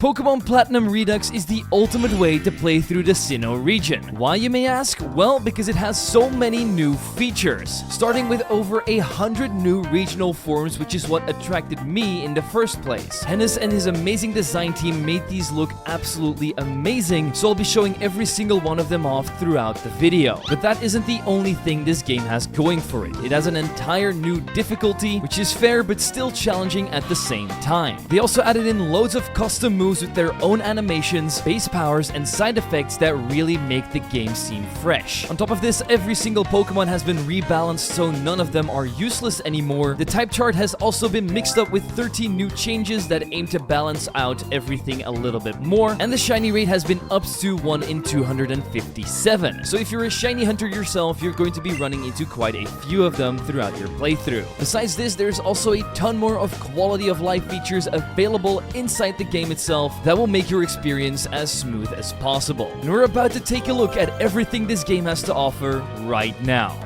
Pokemon Platinum Redux is the ultimate way to play through the Sinnoh region. Why, you may ask? Well, because it has so many new features, starting with over 100 new regional forms, which is what attracted me in the first place. Hennis and his amazing design team made these look absolutely amazing, so I'll be showing every single one of them off throughout the video. But that isn't the only thing this game has going for it. It has an entire new difficulty, which is fair but still challenging at the same time. They also added in loads of custom moves with their own animations, base powers, and side effects that really make the game seem fresh. On top of this, every single Pokemon has been rebalanced, so none of them are useless anymore. The type chart has also been mixed up with 13 new changes that aim to balance out everything a little bit more, and the shiny rate has been upped to 1 in 257. So if you're a shiny hunter yourself, you're going to be running into quite a few of them throughout your playthrough. Besides this, there's also a ton more of quality of life features available inside the game itself that will make your experience as smooth as possible. And we're about to take a look at everything this game has to offer right now.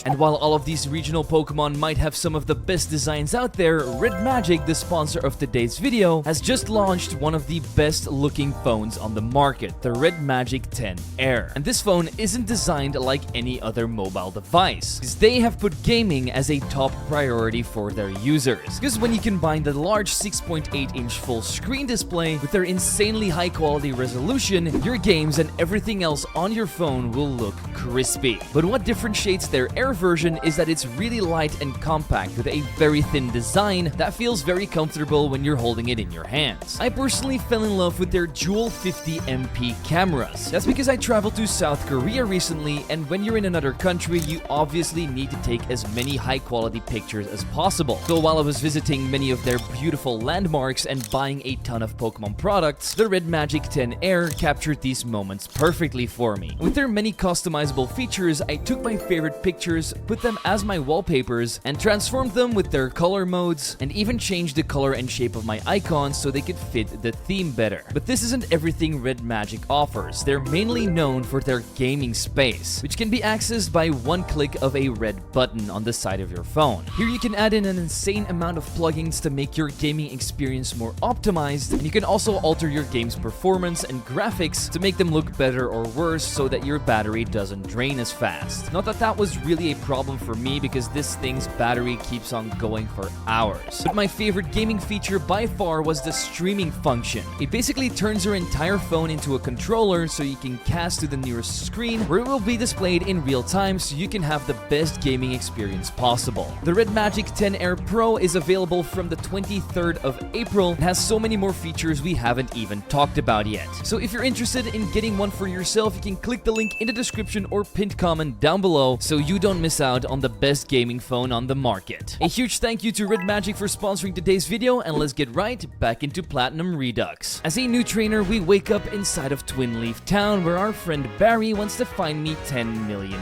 And while all of these regional Pokemon might have some of the best designs out there, RedMagic, the sponsor of today's video, has just launched one of the best looking phones on the market, the RedMagic 10 Air. And this phone isn't designed like any other mobile device, because they have put gaming as a top priority for their users. Because when you combine the large 6.8-inch full screen display with their insanely high quality resolution, your games and everything else on your phone will look crispy. But what differentiates their Air version is that it's really light and compact with a very thin design that feels very comfortable when you're holding it in your hands. I personally fell in love with their dual 50MP cameras. That's because I traveled to South Korea recently, and when you're in another country, you obviously need to take as many high quality pictures as possible. So while I was visiting many of their beautiful landmarks and buying a ton of Pokemon products, the RedMagic 10 Air captured these moments perfectly for me. With their many customizable features, I took my favorite pictures, put them as my wallpapers, and transformed them with their color modes, and even changed the color and shape of my icons so they could fit the theme better. But this isn't everything RedMagic offers. They're mainly known for their gaming space, which can be accessed by one click of a red button on the side of your phone. Here you can add in an insane amount of plugins to make your gaming experience more optimized, and you can also alter your game's performance and graphics to make them look better or worse so that your battery doesn't drain as fast. Not that that was really a problem for me, because this thing's battery keeps on going for hours. But my favorite gaming feature by far was the streaming function. It basically turns your entire phone into a controller so you can cast to the nearest screen, where it will be displayed in real time so you can have the best gaming experience possible. The RedMagic 10 Air Pro is available from the 23rd of April and has so many more features we haven't even talked about yet. So if you're interested in getting one for yourself, you can click the link in the description or pinned comment down below so you don't miss out on the best gaming phone on the market. A huge thank you to RedMagic for sponsoring today's video, and let's get right back into Platinum Redux. As a new trainer, we wake up inside of Twin Leaf Town, where our friend Barry wants to find me $10 million.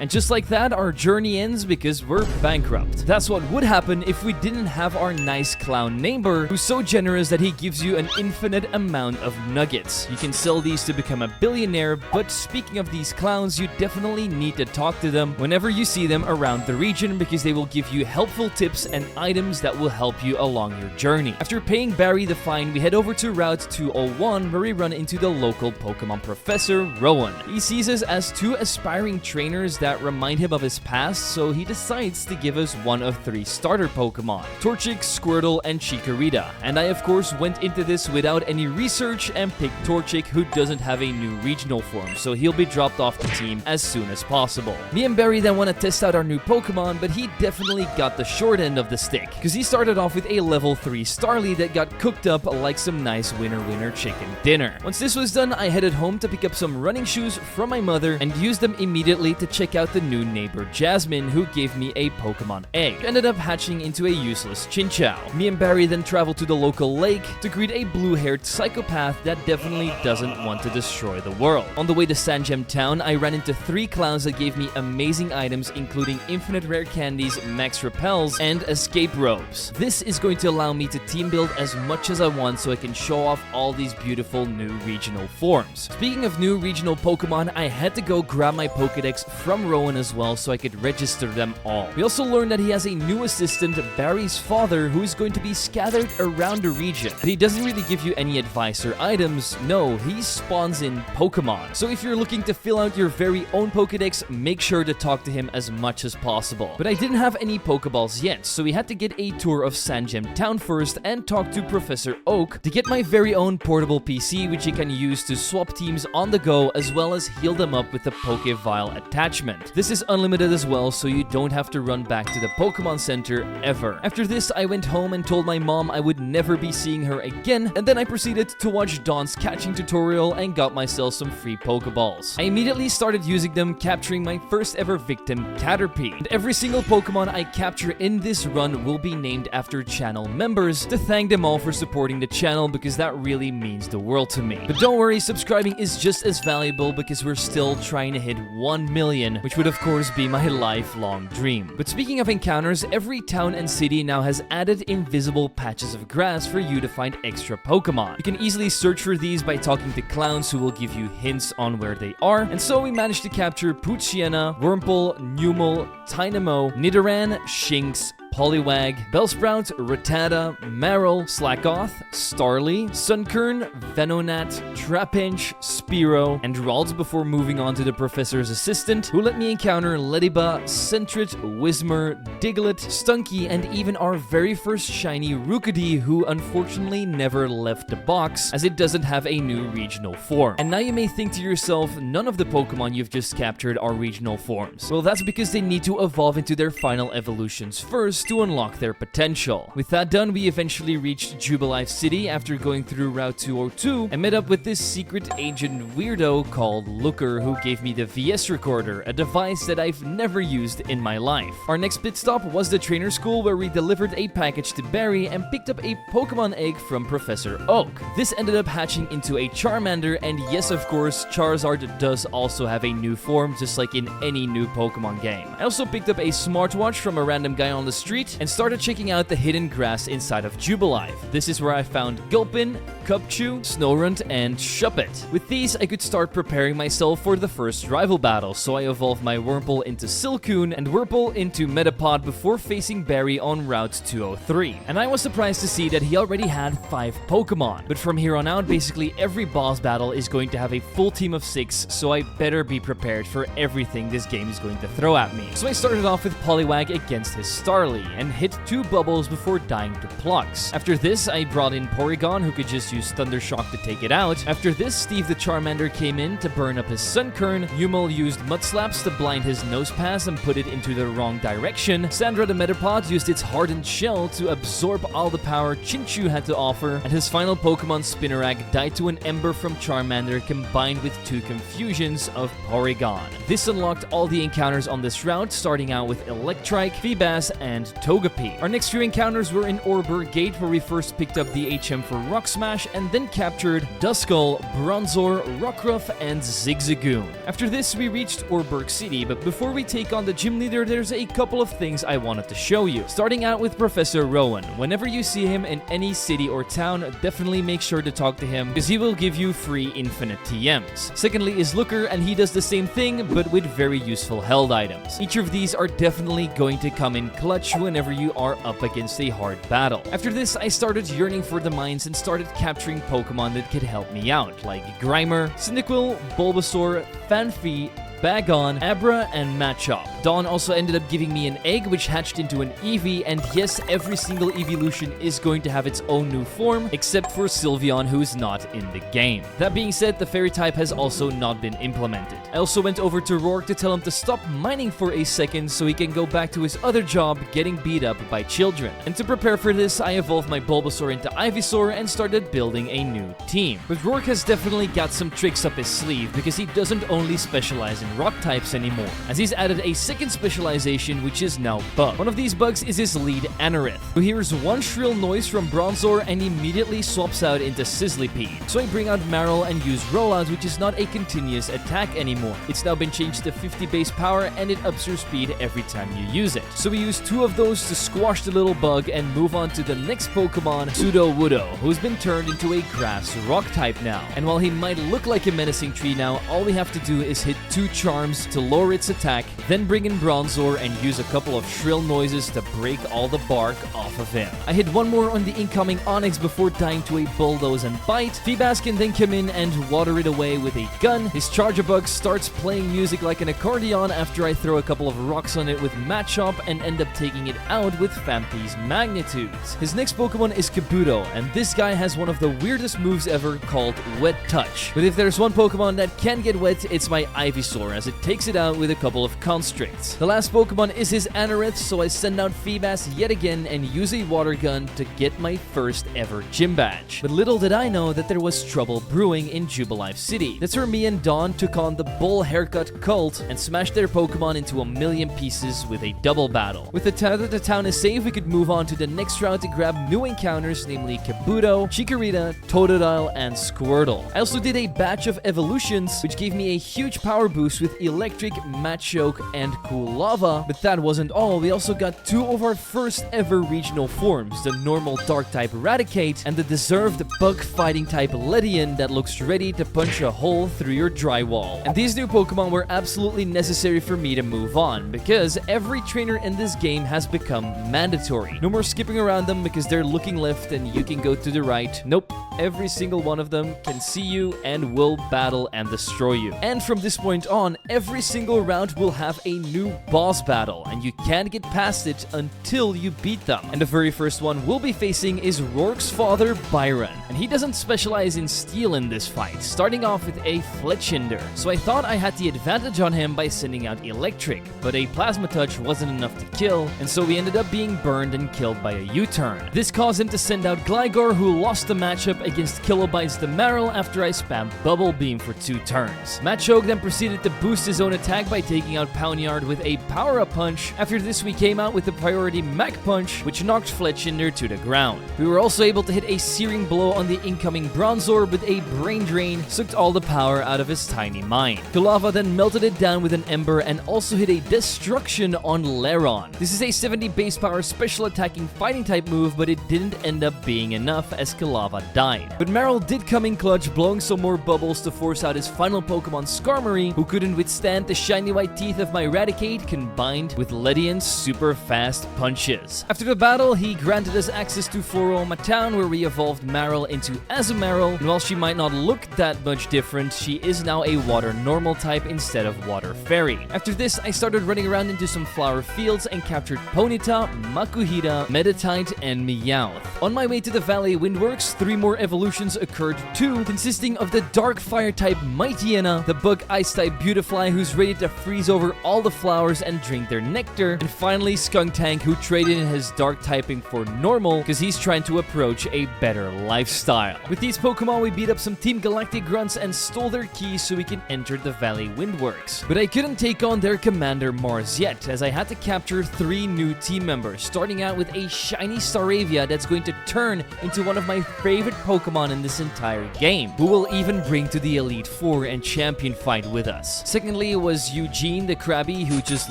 And just like that, our journey ends because we're bankrupt. That's what would happen if we didn't have our nice clown neighbor, who's so generous that he gives you an infinite amount of nuggets. You can sell these to become a billionaire, but speaking of these clowns, you definitely need to talk to them whenever you see them around the region, because they will give you helpful tips and items that will help you along your journey. After paying Barry the fine, we head over to Route 201, where we run into the local Pokemon professor, Rowan. He sees us as two aspiring trainers that remind him of his past, so he decides to give us one of 3 starter Pokemon, Torchic, Squirtle, and Chikorita. And I of course went into this without any research and picked Torchic, who doesn't have a new regional form, so he'll be dropped off the team as soon as possible. Me and Barry then want to test out our new Pokemon, but he definitely got the short end of the stick, because he started off with a level 3 Starly that got cooked up like some nice winner chicken dinner. Once this was done, I headed home to pick up some running shoes from my mother and used them immediately to check out the new neighbor Jasmine, who gave me a Pokemon egg. It ended up hatching into a useless Chinchou. Me and Barry then traveled to the local lake to greet a blue-haired psychopath that definitely doesn't want to destroy the world. On the way to Sangem Town, I ran into 3 clowns that gave me amazing items including infinite rare candies, max repels, and escape robes. This is going to allow me to team build as much as I want so I can show off all these beautiful new regional forms. Speaking of new regional Pokemon, I had to go grab my Pokedex from Rowan as well so I could register them all. We also learned that he has a new assistant, Barry's father, who is going to be scattered around the region. But he doesn't really give you any advice or items. No, he spawns in Pokemon. So if you're looking to fill out your very own Pokedex, make sure to talk to him as much as possible. But I didn't have any Pokeballs yet, so we had to get a tour of Sandgem Town first and talk to Professor Oak to get my very own portable PC, which you can use to swap teams on the go as well as heal them up with the Pokevial attachment. This is unlimited as well, so you don't have to run back to the Pokemon Center ever. After this, I went home and told my mom I would never be seeing her again, and then I proceeded to watch Dawn's catching tutorial and got myself some free Pokeballs. I immediately started using them, capturing my first ever victim, Caterpie. And every single Pokemon I capture in this run will be named after channel members to thank them all for supporting the channel, because that really means the world to me. But don't worry, subscribing is just as valuable because we're still trying to hit 1 million, which would of course be my lifelong dream. But speaking of encounters, every town and city now has added invisible patches of grass for you to find extra Pokemon. You can easily search for these by talking to clowns who will give you hints on where they are, and so we managed to capture Poochyena, Wurmple, Numel, Tynamo, Nidoran, Shinx, Poliwag, Bellsprout, Rattata, Marill, Slackoth, Starly, Sunkern, Venonat, Trapinch, Spearow, and Ralts before moving on to the professor's assistant, who let me encounter Lediba, Sentret, Whismur, Diglett, Stunky, and even our very first shiny Rookidee, who unfortunately never left the box as it doesn't have a new regional form. And now you may think to yourself, none of the Pokemon you've just captured are regional forms. Well, that's because they need to evolve into their final evolutions first to unlock their potential. With that done, we eventually reached Jubilife City after going through Route 202 and met up with this secret agent weirdo called Looker, who gave me the VS Recorder, a device that I've never used in my life. Our next pit stop was the trainer school, where we delivered a package to Barry and picked up a Pokemon egg from Professor Oak. This ended up hatching into a Charmander, and yes, of course, Charizard does also have a new form, just like in any new Pokemon game. I also picked up a smartwatch from a random guy on the street and started checking out the hidden grass inside of Jubilife. This is where I found Gulpin, Cubchoo, Snorunt, and Shuppet. With these, I could start preparing myself for the first rival battle, so I evolved my Wurmple into Silcoon and Wurmple into Metapod before facing Barry on Route 203. And I was surprised to see that he already had 5 Pokemon. But from here on out, basically every boss battle is going to have a full team of 6, so I better be prepared for everything this game is going to throw at me. So I started off with Poliwag against his Starly and hit 2 bubbles before dying to Plucks. After this, I brought in Porygon, who could just use Thunder Shock to take it out. After this, Steve the Charmander came in to burn up his Sunkern. Numel used Mudslaps to blind his Nosepass and put it into the wrong direction. Sandra the Metapod used its hardened shell to absorb all the power Chinchou had to offer, and his final Pokemon Spinarak died to an Ember from Charmander combined with 2 Confusions of Porygon. This unlocked all the encounters on this route, starting out with Electrike, Feebas, and Togepi. Our next few encounters were in Oreburgh Gate, where we first picked up the HM for Rock Smash and then captured Duskull, Bronzor, Rockruff, and Zigzagoon. After this, we reached Oreburgh City, but before we take on the gym leader, there's a couple of things I wanted to show you. Starting out with Professor Rowan. Whenever you see him in any city or town, definitely make sure to talk to him, because he will give you free infinite TMs. Secondly is Looker, and he does the same thing, but with very useful held items. Each of these are definitely going to come in clutch whenever you are up against a hard battle. After this, I started yearning for the mines and started capturing Pokemon that could help me out, like Grimer, Cyndaquil, Bulbasaur, Fanfi, Bagon, Abra, and Machop. Dawn also ended up giving me an egg, which hatched into an Eevee, and yes, every single evolution is going to have its own new form, except for Sylveon, who is not in the game. That being said, the Fairy type has also not been implemented. I also went over to Rourke to tell him to stop mining for a second so he can go back to his other job, getting beat up by children. And to prepare for this, I evolved my Bulbasaur into Ivysaur and started building a new team. But Rourke has definitely got some tricks up his sleeve, because he doesn't only specialize in rock types anymore, as he's added a second specialization which is now bug. One of these bugs is his lead Anorith, who hears one shrill noise from Bronzor and immediately swaps out into Sizzlypede. So I bring out Marill and use Rollout, which is not a continuous attack anymore. It's now been changed to 50 base power and it ups your speed every time you use it. So we use 2 of those to squash the little bug and move on to the next Pokemon, Sudowoodo, who's been turned into a grass rock type now. And while he might look like a menacing tree now, all we have to do is hit 2 charms to lower its attack, then bring in Bronzor and use a couple of shrill noises to break all the bark off of him. I hit 1 more on the incoming Onix before dying to a Bulldoze and Bite. Feebas can then come in and water it away with a gun. His Charger Bug starts playing music like an accordion after I throw a couple of rocks on it with Machop and end up taking it out with Phanpy's Magnitudes. His next Pokemon is Kabuto, and this guy has one of the weirdest moves ever called Wet Touch. But if there's one Pokemon that can get wet, it's my Ivysaur, as it takes it out with a couple of Constricts. The last Pokemon is his Anorith, so I send out Feebas yet again and use a Water Gun to get my first ever gym badge. But little did I know that there was trouble brewing in Jubilife City. That's where me and Dawn took on the Bull Haircut Cult and smashed their Pokemon into a million pieces with a double battle. With the town is safe, we could move on to the next route to grab new encounters, namely Kabuto, Chikorita, Totodile, and Squirtle. I also did a batch of evolutions, which gave me a huge power boost with Electric, Machoke, and Cool Lava. But that wasn't all, we also got 2 of our first ever regional forms, the normal Dark-type Raticate and the deserved bug-fighting type Ledian that looks ready to punch a hole through your drywall. And these new Pokemon were absolutely necessary for me to move on, because every trainer in this game has become mandatory. No more skipping around them because they're looking left and you can go to the right. Nope, every single one of them can see you and will battle and destroy you. And from this point on, every single round will have a new boss battle, and you can't get past it until you beat them. And the very first one we'll be facing is Rourke's father, Byron, and he doesn't specialize in steel in this fight, starting off with a Fletchinder. So I thought I had the advantage on him by sending out Electric, but a Plasma Touch wasn't enough to kill, and so we ended up being burned and killed by a U-turn. This caused him to send out Gligar, who lost the matchup against Kilobyte's Marill after I spammed Bubble Beam for 2 turns. Machoke then proceeded to boost his own attack by taking out Pawniard with a Power-Up Punch. After this, we came out with the priority Mach Punch, which knocked Fletchinder to the ground. We were also able to hit a Searing Blow on the incoming Bronzor, but a Brain Drain sucked all the power out of his tiny mind. Kulava then melted it down with an Ember and also hit a Destruction on Laron. This is a 70 base power special attacking fighting type move, but it didn't end up being enough as Kulava died. But Marill did come in clutch, blowing some more bubbles to force out his final Pokemon Skarmory, who couldn't withstand the shiny white teeth of my Raticate combined with Ledian's super fast punches. After the battle, he granted us access to Floroma Town, where we evolved Marill into Azumarill, and while she might not look that much different, she is now a water normal type instead of water fairy. After this, I started running around into some flower fields and captured Ponyta, Makuhita, Meditite, and Meowth. On my way to the Valley Windworks, 3 more evolutions occurred too, consisting of the dark fire type Mightyena, the bug ice type Beautifly, who's ready to freeze over all the flowers and drink their nectar, and finally Skuntank, who traded in his dark typing for normal because he's trying to approach a better lifestyle. With these Pokemon, we beat up some Team Galactic grunts and stole their keys so we can enter the Valley Windworks. But I couldn't take on their commander Mars yet, as I had to capture 3 new team members, starting out with a shiny Staravia that's going to turn into one of my favorite Pokemon in this entire game, who will even bring to the Elite Four and Champion fight with us. Secondly was Eugene the Krabby, who just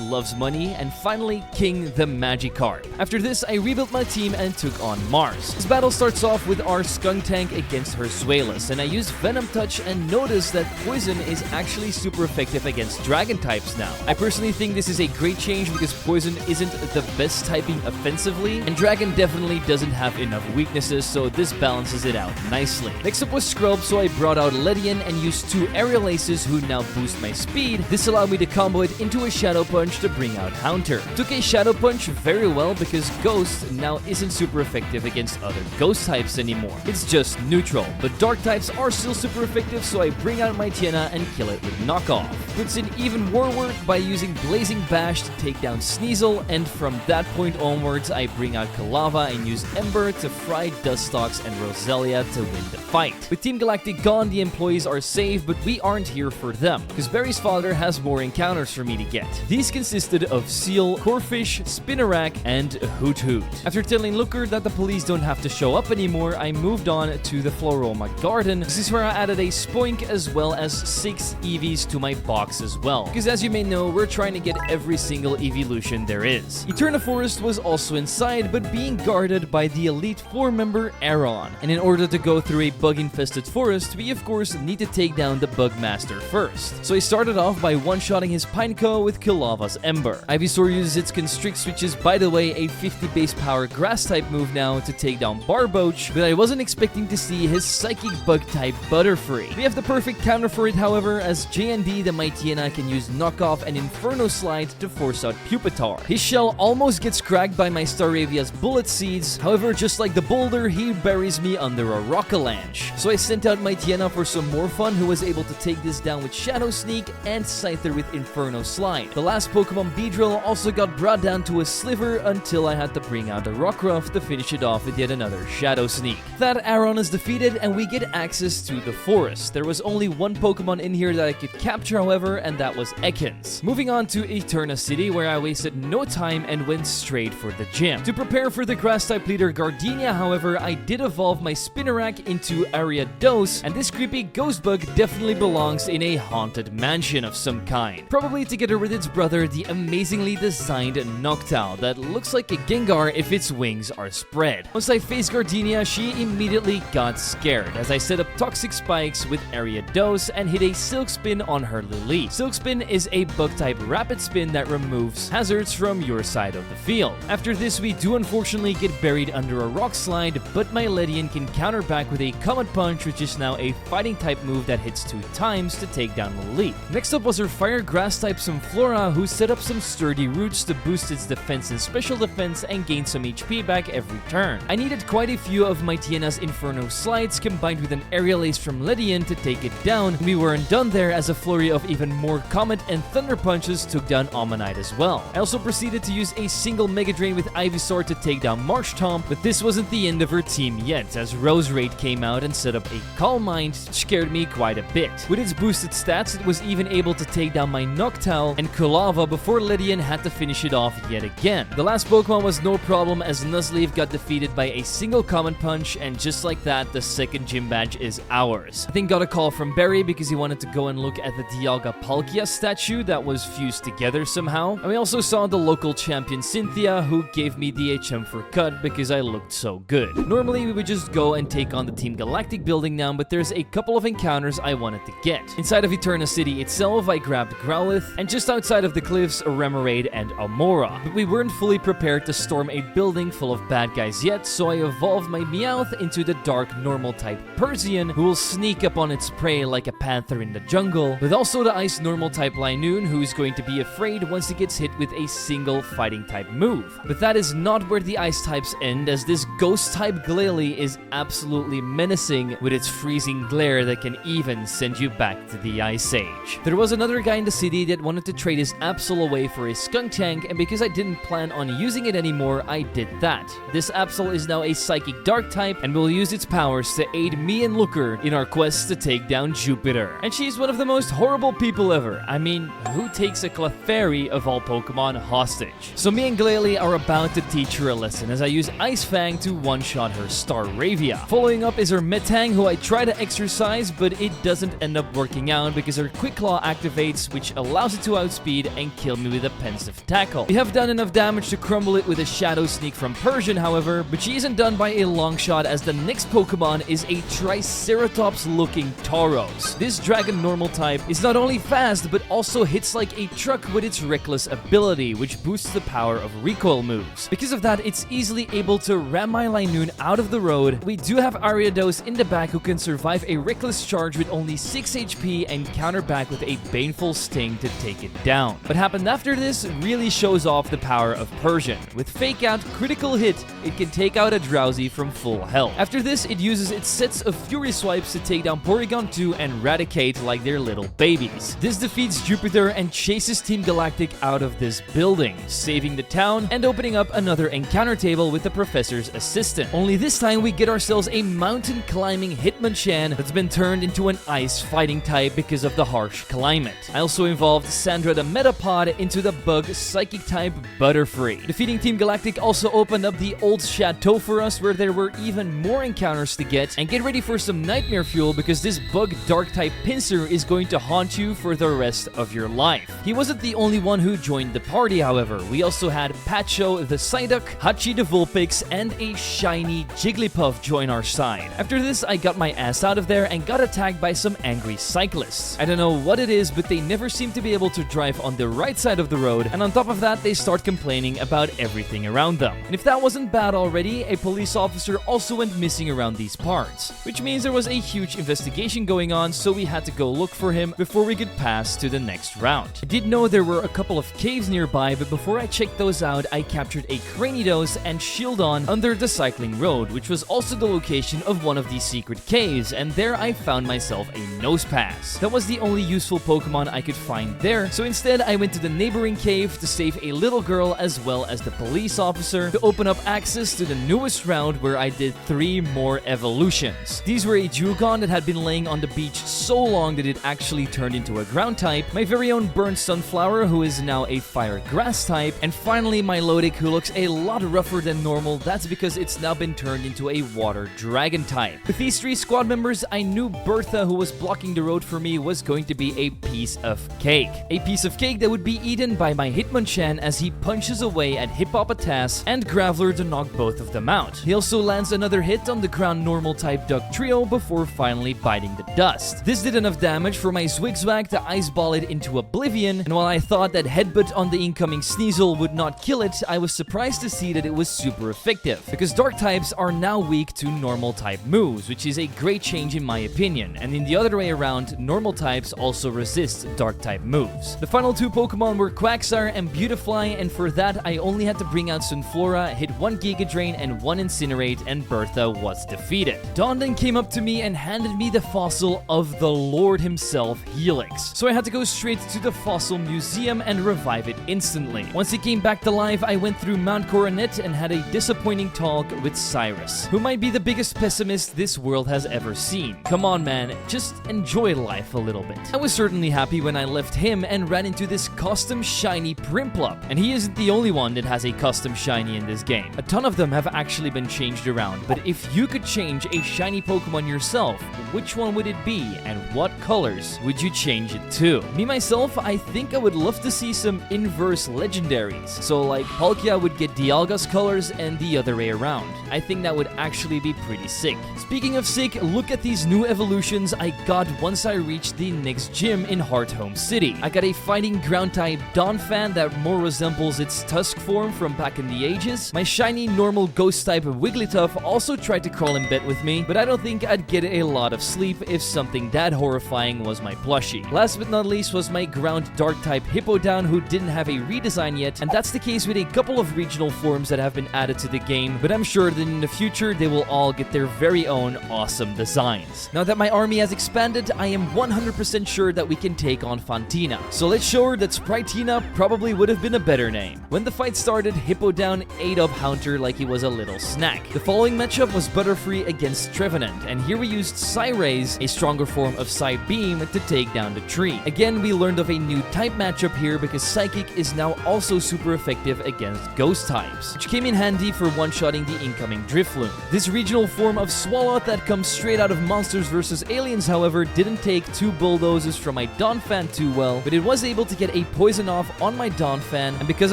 loves money, and finally King the Magikarp. After this, I rebuilt my team and took on Mars. This battle starts off with our Skuntank against her Zweilous, and I used Venom Touch and noticed that Poison is actually super effective against Dragon types now. I personally think this is a great change because Poison isn't the best typing offensively, and Dragon definitely doesn't have enough weaknesses, so this balances it out nicely. Next up was Scrub, so I brought out Ledian and used 2 Aerial Aces who now boost my speed. This allowed me to combo it into a Shadow Punch to bring out Haunter. Took a Shadow Punch very well because Ghost now isn't super effective against other Ghost types anymore. It's just neutral, but Dark types are still super effective, so I bring out my Tiana and kill it with Knockoff. Puts in even more work by using Blazing Bash to take down Sneasel, and from that point onwards, I bring out Kalava and use Ember to fry Dustox and Roselia to win the fight. With Team Galactic gone, the employees are safe, but we aren't here for them, because Barry Barry's father has more encounters for me to get. These consisted of Seal, Corfish, Spinnerack, and Hoot Hoot. After telling Looker that the police don't have to show up anymore, I moved on to the Floroma Garden. This is where I added a Spoink as well as 6 EVs to my box as well. Because as you may know, we're trying to get every single evolution there is. Eterna Forest was also inside, but being guarded by the Elite 4 member Aaron. And in order to go through a bug-infested forest, we of course need to take down the Bugmaster first. So I started off by one-shotting his Pineco with Kilava's Ember. Ivysaur uses its Constrict, which is by the way a 50 base power grass type move now to take down Barboach, but I wasn't expecting to see his Psychic Bug type Butterfree. We have the perfect counter for it however, as JND the Mightyena can use Knockoff and Inferno Slide to force out Pupitar. His shell almost gets cracked by my Staravia's Bullet Seeds, however just like the boulder, he buries me under a Rockalanche. So I sent out Mightyena for some more fun, who was able to take this down with Shadow Sneak and Scyther with Inferno Slide. The last Pokemon Beedrill also got brought down to a Sliver until I had to bring out a Rockruff to finish it off with yet another Shadow Sneak. That Aaron is defeated and we get access to the forest. There was only one Pokemon in here that I could capture however, and that was Ekans. Moving on to Eterna City, where I wasted no time and went straight for the gym. To prepare for the grass type leader Gardenia however, I did evolve my Spinnerack into Ariados, and this creepy ghost bug definitely belongs in a haunted mansion of some kind. Probably together with its brother, the amazingly designed Noctowl that looks like a Gengar if its wings are spread. Once I faced Gardenia, she immediately got scared as I set up Toxic Spikes with Ariados and hit a Silk Spin on her Lily. Silk Spin is a bug type rapid spin that removes hazards from your side of the field. After this, we do unfortunately get buried under a rock slide, but my Ledian can counter back with a Comet Punch, which is now a fighting type move that hits 2 times to take down Lily. Next up was her fire grass type Sunflora, who set up some sturdy roots to boost its defense and special defense and gain some HP back every turn. I needed quite a few of Mightyena's Inferno Slides combined with an Aerial Ace from Ledian to take it down. We weren't done there, as a flurry of even more Comet and Thunder Punches took down Ammonite as well. I also proceeded to use a single Mega Drain with Ivysaur to take down Marshtomp, but this wasn't the end of her team yet, as Roserade came out and set up a Calm Mind, which scared me quite a bit. With its boosted stats, it was even able to take down my Noctowl and Kulava before Ledian had to finish it off yet again. The last Pokemon was no problem, as Nuzleaf got defeated by a single Comet Punch, and just like that, the second gym badge is ours. I think got a call from Barry because he wanted to go and look at the Dialga Palkia statue that was fused together somehow. And we also saw the local champion Cynthia, who gave me the HM for cut because I looked so good. Normally we would just go and take on the Team Galactic building now, but there's a couple of encounters I wanted to get. Inside of Eterna City itself, I grabbed Growlithe, and just outside of the cliffs, a Remoraid and Amora. But we weren't fully prepared to storm a building full of bad guys yet, so I evolved my Meowth into the dark normal type Persian, who will sneak up on its prey like a panther in the jungle, with also the ice normal type Linoon, who is going to be afraid once it gets hit with a single fighting type move. But that is not where the ice types end, as this ghost type Glalie is absolutely menacing with its freezing glare that can even send you back to the Ice Age. There was another guy in the city that wanted to trade his Absol away for a Skuntank, and because I didn't plan on using it anymore, I did that. This Absol is now a Psychic Dark type and will use its powers to aid me and Looker in our quest to take down Jupiter. And she's one of the most horrible people ever. I mean, who takes a Clefairy of all Pokemon hostage? So me and Glalie are about to teach her a lesson as I use Ice Fang to one-shot her Staravia. Following up is her Metang, who I try to exercise, but it doesn't end up working out because her Quick Claw activates, which allows it to outspeed and kill me with a Pensive Tackle. We have done enough damage to crumble it with a Shadow Sneak from Persian, however, but she isn't done by a long shot, as the next Pokemon is a Triceratops-looking Tauros. This Dragon normal type is not only fast, but also hits like a truck with its Reckless ability, which boosts the power of recoil moves. Because of that, it's easily able to ram my Linoon out of the road. We do have Ariados in the back who can survive a Reckless Charge with only 6 HP and counter back with a Baneful Sting to take it down. What happened after this really shows off the power of Persian. With Fake Out, Critical Hit, it can take out a Drowsy from full health. After this, it uses its sets of Fury Swipes to take down Porygon 2 and Raticate like they're little babies. This defeats Jupiter and chases Team Galactic out of this building, saving the town and opening up another encounter table with the Professor's assistant. Only this time we get ourselves a mountain climbing Hitmonchan that's been turned into an ice fighting type because of the harsh harsh climate. I also evolved Sandra the Metapod into the bug Psychic type Butterfree. Defeating Team Galactic also opened up the old chateau for us, where there were even more encounters to get, and get ready for some nightmare fuel because this bug Dark type Pinsir is going to haunt you for the rest of your life. He wasn't the only one who joined the party, however. We also had Pacho the Psyduck, Hachi the Vulpix, and a shiny Jigglypuff join our side. After this, I got my ass out of there and got attacked by some angry cyclists. I don't know what it is, but they never seem to be able to drive on the right side of the road, and on top of that, they start complaining about everything around them. And if that wasn't bad already, a police officer also went missing around these parts, which means there was a huge investigation going on, so we had to go look for him before we could pass to the next round. I did know there were a couple of caves nearby, but before I checked those out, I captured a Cranidos and Shieldon under the cycling road, which was also the location of one of these secret caves, and there I found myself a Nosepass. That was the only useful Pokemon I could find there, so instead I went to the neighboring cave to save a little girl as well as the police officer to open up access to the newest round, where I did 3 more evolutions. These were a Jugon that had been laying on the beach so long that it actually turned into a ground type, my very own Burnt Sunflower who is now a fire grass type, and finally my Lodic who looks a lot rougher than normal. That's because it's now been turned into a water dragon type. With these 3 squad members, I knew Bertha, who was blocking the road for me, was going to be a piece of cake. A piece of cake that would be eaten by my Hitmonchan as he punches away at Hippopotas and Graveler to knock both of them out. He also lands another hit on the ground normal type Duck Trio before finally biting the dust. This did enough damage for my Zwiggojr to ice ball it into oblivion, and while I thought that Headbutt on the incoming Sneasel would not kill it, I was surprised to see that it was super effective, because dark types are now weak to normal type moves, which is a great change in my opinion, and in the other way around, normal types also resist dark type moves. The final 2 Pokemon were Quagsire and Beautifly, and for that I only had to bring out Sunflora, hit 1 Giga Drain and 1 Incinerate, and Bertha was defeated. Dawn then came up to me and handed me the fossil of the Lord himself, Helix. So I had to go straight to the fossil museum and revive it instantly. Once it came back to life, I went through Mount Coronet and had a disappointing talk with Cyrus, who might be the biggest pessimist this world has ever seen. Come on man, just enjoy life a little bit. I was certainly happy when I left him and ran into this custom shiny Prinplup, and he isn't the only one that has a custom shiny in this game. A ton of them have actually been changed around, but if you could change a shiny Pokemon yourself, which one would it be and what colors would you change it to? Me myself, I think I would love to see some inverse legendaries. So like Palkia would get Dialga's colors and the other way around. I think that would actually be pretty sick. Speaking of sick, look at these new evolutions I got once I reached the next gym in Hearthome City. I got a fighting ground type Donphan that more resembles its Tusk form from back in the ages. My shiny normal ghost type Wigglytuff also tried to crawl in bed with me, but I don't think I'd get a lot of sleep if something that horrifying was my plushie. Last but not least was my ground dark type Hippowdon, who didn't have a redesign yet, and that's the case with a couple of regional forms that have been added to the game, but I'm sure that in the future they will all get their very own awesome designs. Now that my army has expanded, I am 100% sure that we can take on Fantina. So let's show her that Spritina probably would have been a better name. When the fight started, Hippowdon ate up Haunter like he was a little snack. The following matchup was Butterfree against Trevenant, and here we used Psyraise, a stronger form of Psybeam, to take down the tree. Again, we learned of a new type matchup here because Psychic is now also super effective against ghost types, which came in handy for one-shotting the incoming Drifloon. This regional form of Swalot that comes straight out of Monsters vs. Aliens, however, didn't take 2 bulldozers from my Donphan too well, but it was able to get a poison off on my Donphan, and because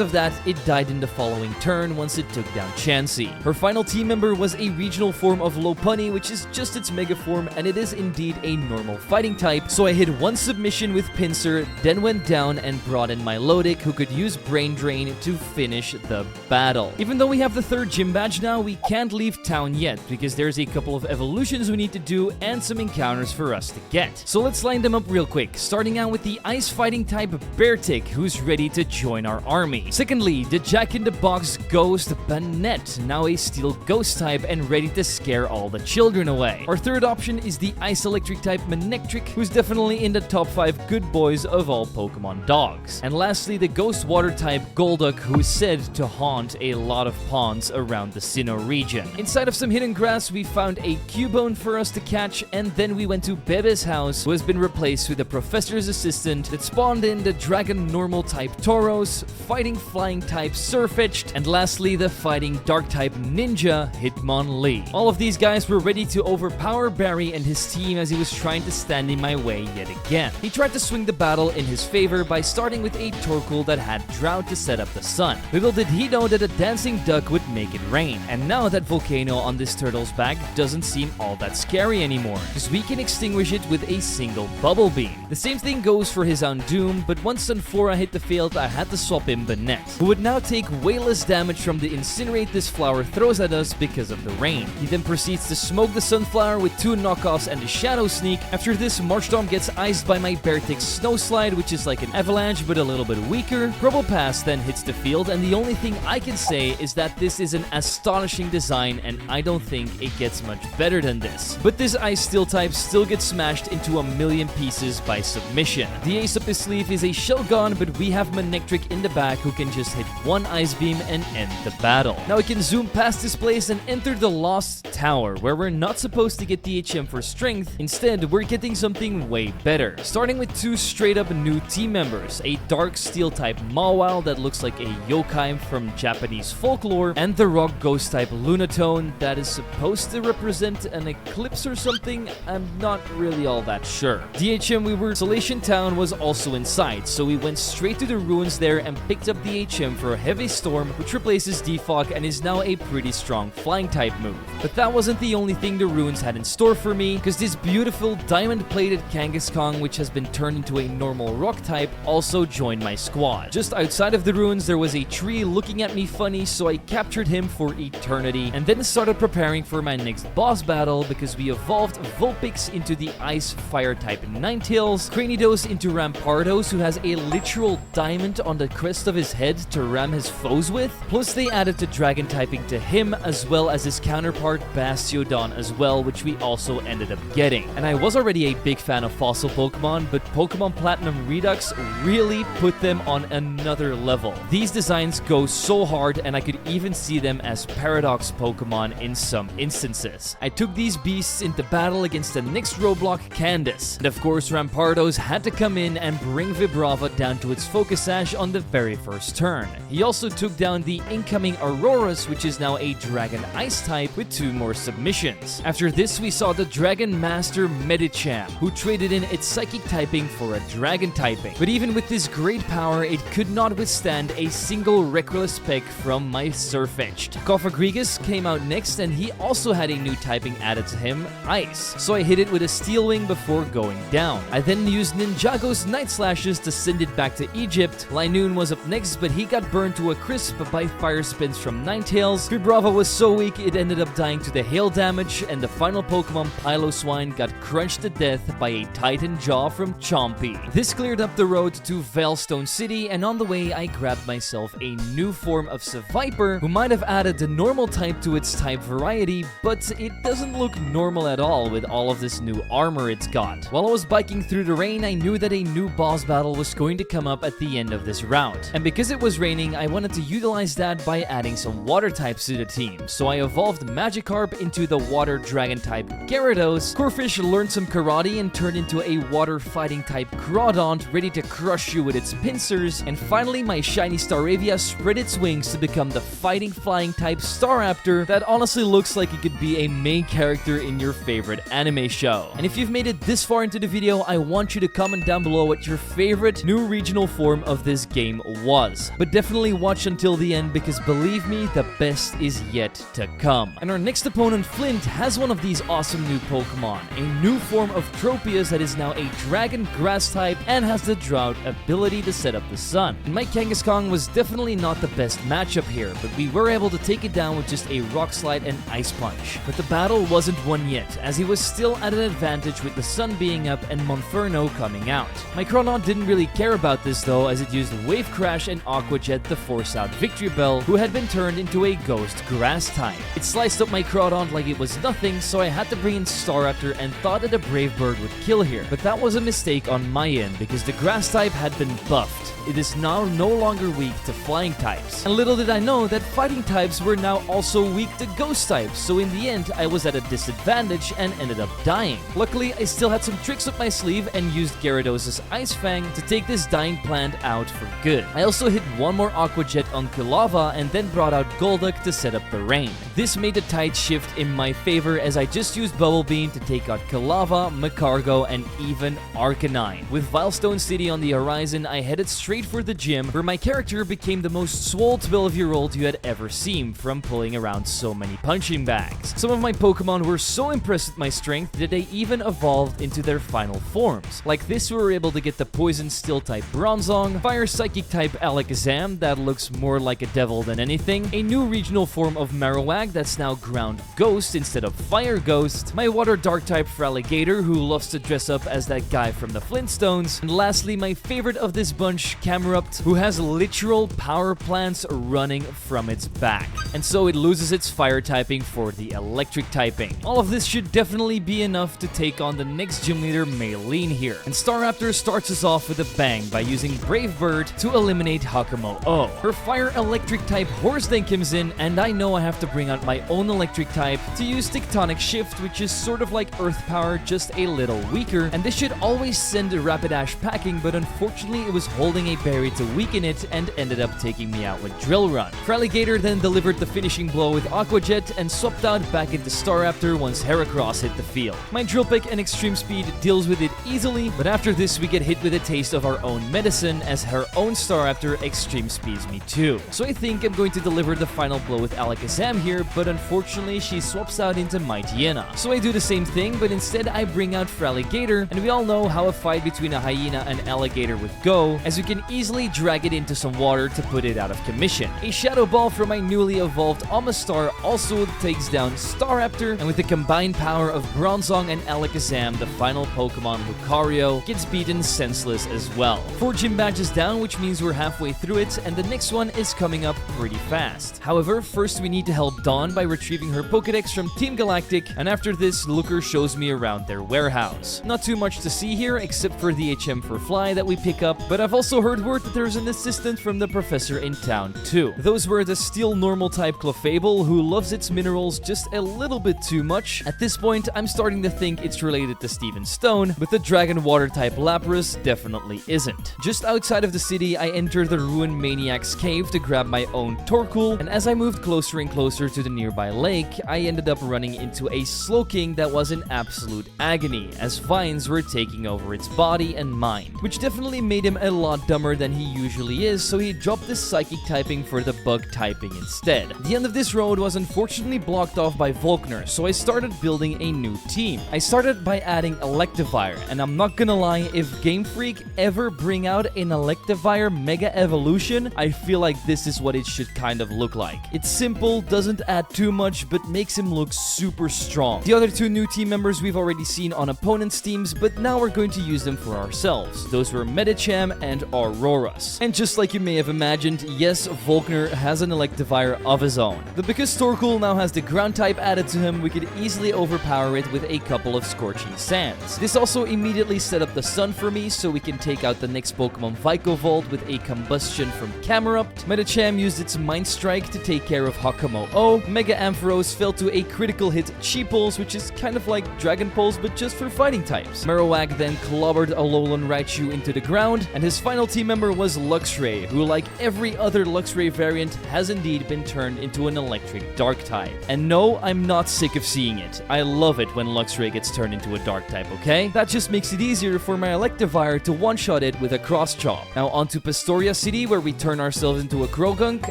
of that, it died in the following turn once it took down Chansey. Her final team member was a regional form of Lopunny, which is just its mega form, and it is indeed a normal fighting type, so I hit 1 submission with Pinsir, then went down and brought in my Lodic, who could use Brain Drain to finish the battle. Even though we have the 3rd gym badge now, we can't leave town yet, because there's a couple of evolutions we need to do and some encounters for us to get. So let's line them up real quick, starting out with the ice fighting type Beartic, who's ready to join our army. Secondly, the Jack-in-the-Box Ghost Banette, now a steel ghost type and ready to scare all the children away. Our third option is the ice electric type Manectric, who's definitely in the top 5 good boys of all Pokemon dogs. And lastly, the Ghost Water type Golduck, who is said to haunt a lot of ponds around the Sinnoh region. Inside of some hidden grass, we found a Cubone for us to catch, and then we went to Bebe's house, who has been replaced with the professor's assistant that spawned in the Dragon Normal type Tauros, Fighting Flying type Surfetch'd, and lastly the Fighting Dark type Ninja Hitmonlee. All of these guys were ready to overpower Barry and his team as he was trying to stand in my way yet again. He tried to swing the battle in his favor by starting with a Torkoal that had Drought to set up the sun. Little did he know that a dancing duck would make it rain, and now that volcano on this turtle's back doesn't seem all that scary anymore, because we can extinguish it with a single bubble beam. The same thing goes for his Undoom, but once Sunflora hit the field, I had to swap in Banette, who would now take way less damage from the Incinerate this flower throws at us because of the rain. He then proceeds to smoke the Sunflower with 2 knockoffs and a Shadow Sneak. After this, Marshtomp gets iced by my Beartick Snow Slide, which is like an avalanche but a little bit weaker. Probopass then hits the field, and the only thing I can say is that this is an astonishing design, and I don't think it gets much better than this. But this Ice Steel type still gets smashed into a million pieces by submission. The ace up his sleeve is a Shelgon, but we have Manectric in the back who can just hit one Ice Beam and end the battle. Now we can zoom past this place and enter the Lost Tower, where we're not supposed to get DHM for strength. Instead, we're getting something way better. Starting with 2 straight up new team members, a Dark Steel type Mawile that looks like a yokai from Japanese folklore, and the Rock Ghost type Lunatone that is supposed to represent an eclipse or something. I'm not really all that sure. DHM we were Solation Town was also in sight, so we went straight to the ruins there and picked up DHM for a Heavy Storm, which replaces Defog and is now a pretty strong flying type move. But that wasn't the only thing the ruins had in store for me, because this beautiful diamond-plated Kangaskhan, which has been turned into a normal rock type, also joined my squad. Just outside of the ruins, there was a tree looking at me funny, so I captured him for eternity, and then started preparing for my next boss battle, because we evolved Vulpix into the Ice Fire type Ninetales, Cranidos into Rampardos, who has a literal diamond on the crest of his head to ram his foes with, plus they added the Dragon typing to him, as well as his counterpart Bastiodon as well, which we also ended up getting. And I was already a big fan of fossil Pokemon, but Pokemon Platinum Redux really put them on another level. These designs go so hard, and I could even see them as Paradox Pokemon in some instances. I took these beasts into battle against the next roadblock, Candace, and of course Rampardos had to come in and bring Vibrava down to its Focus Sash on the very first turn. He also took down the incoming Auroras, which is now a Dragon Ice type with 2 more submissions. After this, we saw the Dragon Master Medicham, who traded in its Psychic typing for a Dragon typing. But even with this great power, it could not withstand a single Reckless Peck from my Surfetch'd. Cofagrigus came out next, and he also had a new typing added to him, Ice, so I hit it with a Steel Wing before going down. I then used Ninjago's Night Slashes to send it back to Egypt. Linoon was up next, but he got burned to a crisp by Fire Spins from Ninetales. Vibrava was so weak it ended up dying to the hail damage, and the final Pokemon Piloswine got crunched to death by a Titan Jaw from Chompy. This cleared up the road to Veilstone City, and on the way I grabbed myself a new form of Seviper, who might have added the normal type to its type variety, but it doesn't look normal at all with all of this new armor it's got. While I was biking through the rain, I knew that a new boss battle was going to come up at the end of this route, and because it was raining, I wanted to utilize that by adding some water types to the team, so I evolved Magikarp into the water dragon type Gyarados. Corphish learned some karate and turned into a water fighting type Crawdaunt, ready to crush you with its pincers, and finally my shiny Staravia spread its wings to become the fighting flying type Staraptor that honestly looks like it could be a main character in your favorite anime show. And if you've made it this far into the video, I want you to comment down below what your favorite new regional form of this game was. But definitely watch until the end, because believe me, the best is yet to come. And our next opponent, Flint, has one of these awesome new Pokemon, a new form of Tropius that is now a Dragon Grass type and has the Drought ability to set up the sun. And my Kangaskhan was definitely not the best matchup here, but we were able to take it down with just a Rock Slide and Ice Punch. But the battle wasn't won yet, as he was still at an advantage with the sun being up and Monferno coming out. My Cronut didn't really care about this though, as it used Wave Crash and Aqua Jet to force out Victory Bell, who had been turned into a Ghost Grass type. It sliced up my Crawdaunt like it was nothing, so I had to bring in Staraptor and thought that the Brave Bird would kill here, but that was a mistake on my end because the grass type had been buffed. It is now no longer weak to flying types. And little did I know that fighting types were now also weak to ghost types, so in the end I was at a disadvantage and ended up dying. Luckily, I still had some tricks up my sleeve and used Gyarados' Ice Fang to take this dying plant out for good. I also hit one more Aqua Jet on Kulava and then brought out Golduck to set up the rain. This made the tide shift in my favor as I just used Bubble Beam to take out Kulava, Macargo, and even Arcanine. With Veilstone City on the horizon, I headed straight for the gym where my character became the most swole 12-year-old you had ever seen from pulling around so many punching bags. Some of my Pokemon were so impressed with my strength that they even evolved into their final forms. Like this, we were able to get the Poison Steel type Bronzong, Fire Psychic type Alakazam that looks more like a devil than anything, a new regional form of Marowak that's now Ground Ghost instead of Fire Ghost, my Water Dark type Feraligatr who loves to dress up as that guy from the Flintstones, and lastly my favorite of this bunch, Camerupt, who has literal power plants running from its back. And so it loses its fire typing for the electric typing. All of this should definitely be enough to take on the next gym leader, Maylene here. And Staraptor starts us off with a bang by using Brave Bird to eliminate Hakumo-O. Her fire electric type Horse then comes in, and I know I have to bring out my own electric type to use Tectonic Shift, which is sort of like Earth Power, just a little weaker, and this should always send a Rapidash packing, but unfortunately it was holding a berry to weaken it and ended up taking me out with Drill Run. Feraligatr then delivered the finishing blow with Aqua Jet and swapped out back into Staraptor once Heracross hit the field. My Drill Peck and Extreme Speed deals with it easily, but after this we get hit with a taste of our own medicine as her own Staraptor Extreme Speeds me too. So I think I'm going to deliver the final blow with Alakazam here, but unfortunately she swaps out into Mightyena. So I do the same thing, but instead I bring out Feraligatr, and we all know how a fight between a hyena and alligator would go, as you can easily drag it into some water to put it out of commission. A Shadow Ball from my newly evolved Omastar also takes down Staraptor, and with the combined power of Bronzong and Alakazam, the final Pokemon, Lucario, gets beaten senseless as well. 4 gym badges down, which means we're halfway through it, and the next one is coming up pretty fast. However, first we need to help Dawn by retrieving her Pokedex from Team Galactic, and after this, Looker shows me around their warehouse. Not too much to see here, except for the HM for Fly that we pick up, but I've also heard word that there's an assistant from the professor in town too. Those were the Steel Normal type Clefable, who loves its minerals just a little bit too much. At this point, I'm starting to think it's related to Steven Stone, but the Dragon Water type Lapras definitely isn't. Just outside of the city, I enter the Ruined Maniac's cave to grab my own Torkoal, and as I moved closer and closer to the nearby lake, I ended up running into a Slowking that was in absolute agony, as vines were taking over its body and mind, which definitely made him a lot dumber than he usually is, so he dropped the Psychic typing for the Bug typing instead. The end of this road was unfortunately blocked off by Volkner, so I started building a new team. I started by adding Electivire, and I'm not gonna lie, if Game Freak ever bring out an Electivire Mega Evolution, I feel like this is what it should kind of look like. It's simple, doesn't add too much, but makes him look super strong. The other 2 new team members we've already seen on opponents' teams, but now we're going to use them for ourselves. Those were Medicham and Aurorus. And just like you may have imagined, yes, Volkner has an Electivire of his own. But because Torkoal now has the ground type added to him, we could easily overpower it with a couple of Scorching Sands. This also immediately set up the sun for me, so we can take out the next Pokemon Vikavolt with a Combustion from Camerupt. Medicham used its Mind Strike to take care of Hakumo-O. Mega Ampharos fell to a critical hit Cheepulse, which is kind of like Dragon Pulse but just for fighting types. Marowak then clobbered Alolan Raichu into the ground, and his final team member was Luxray, who like every other Luxray variant has indeed been turned into an electric dark type. And no, I'm not sick of seeing it. I love it when Luxray gets turned into a dark type, okay? That just makes it easier for my Electivire to one-shot it with a Cross Chop. Now on to Pastoria City, where we turn ourselves into a Croagunk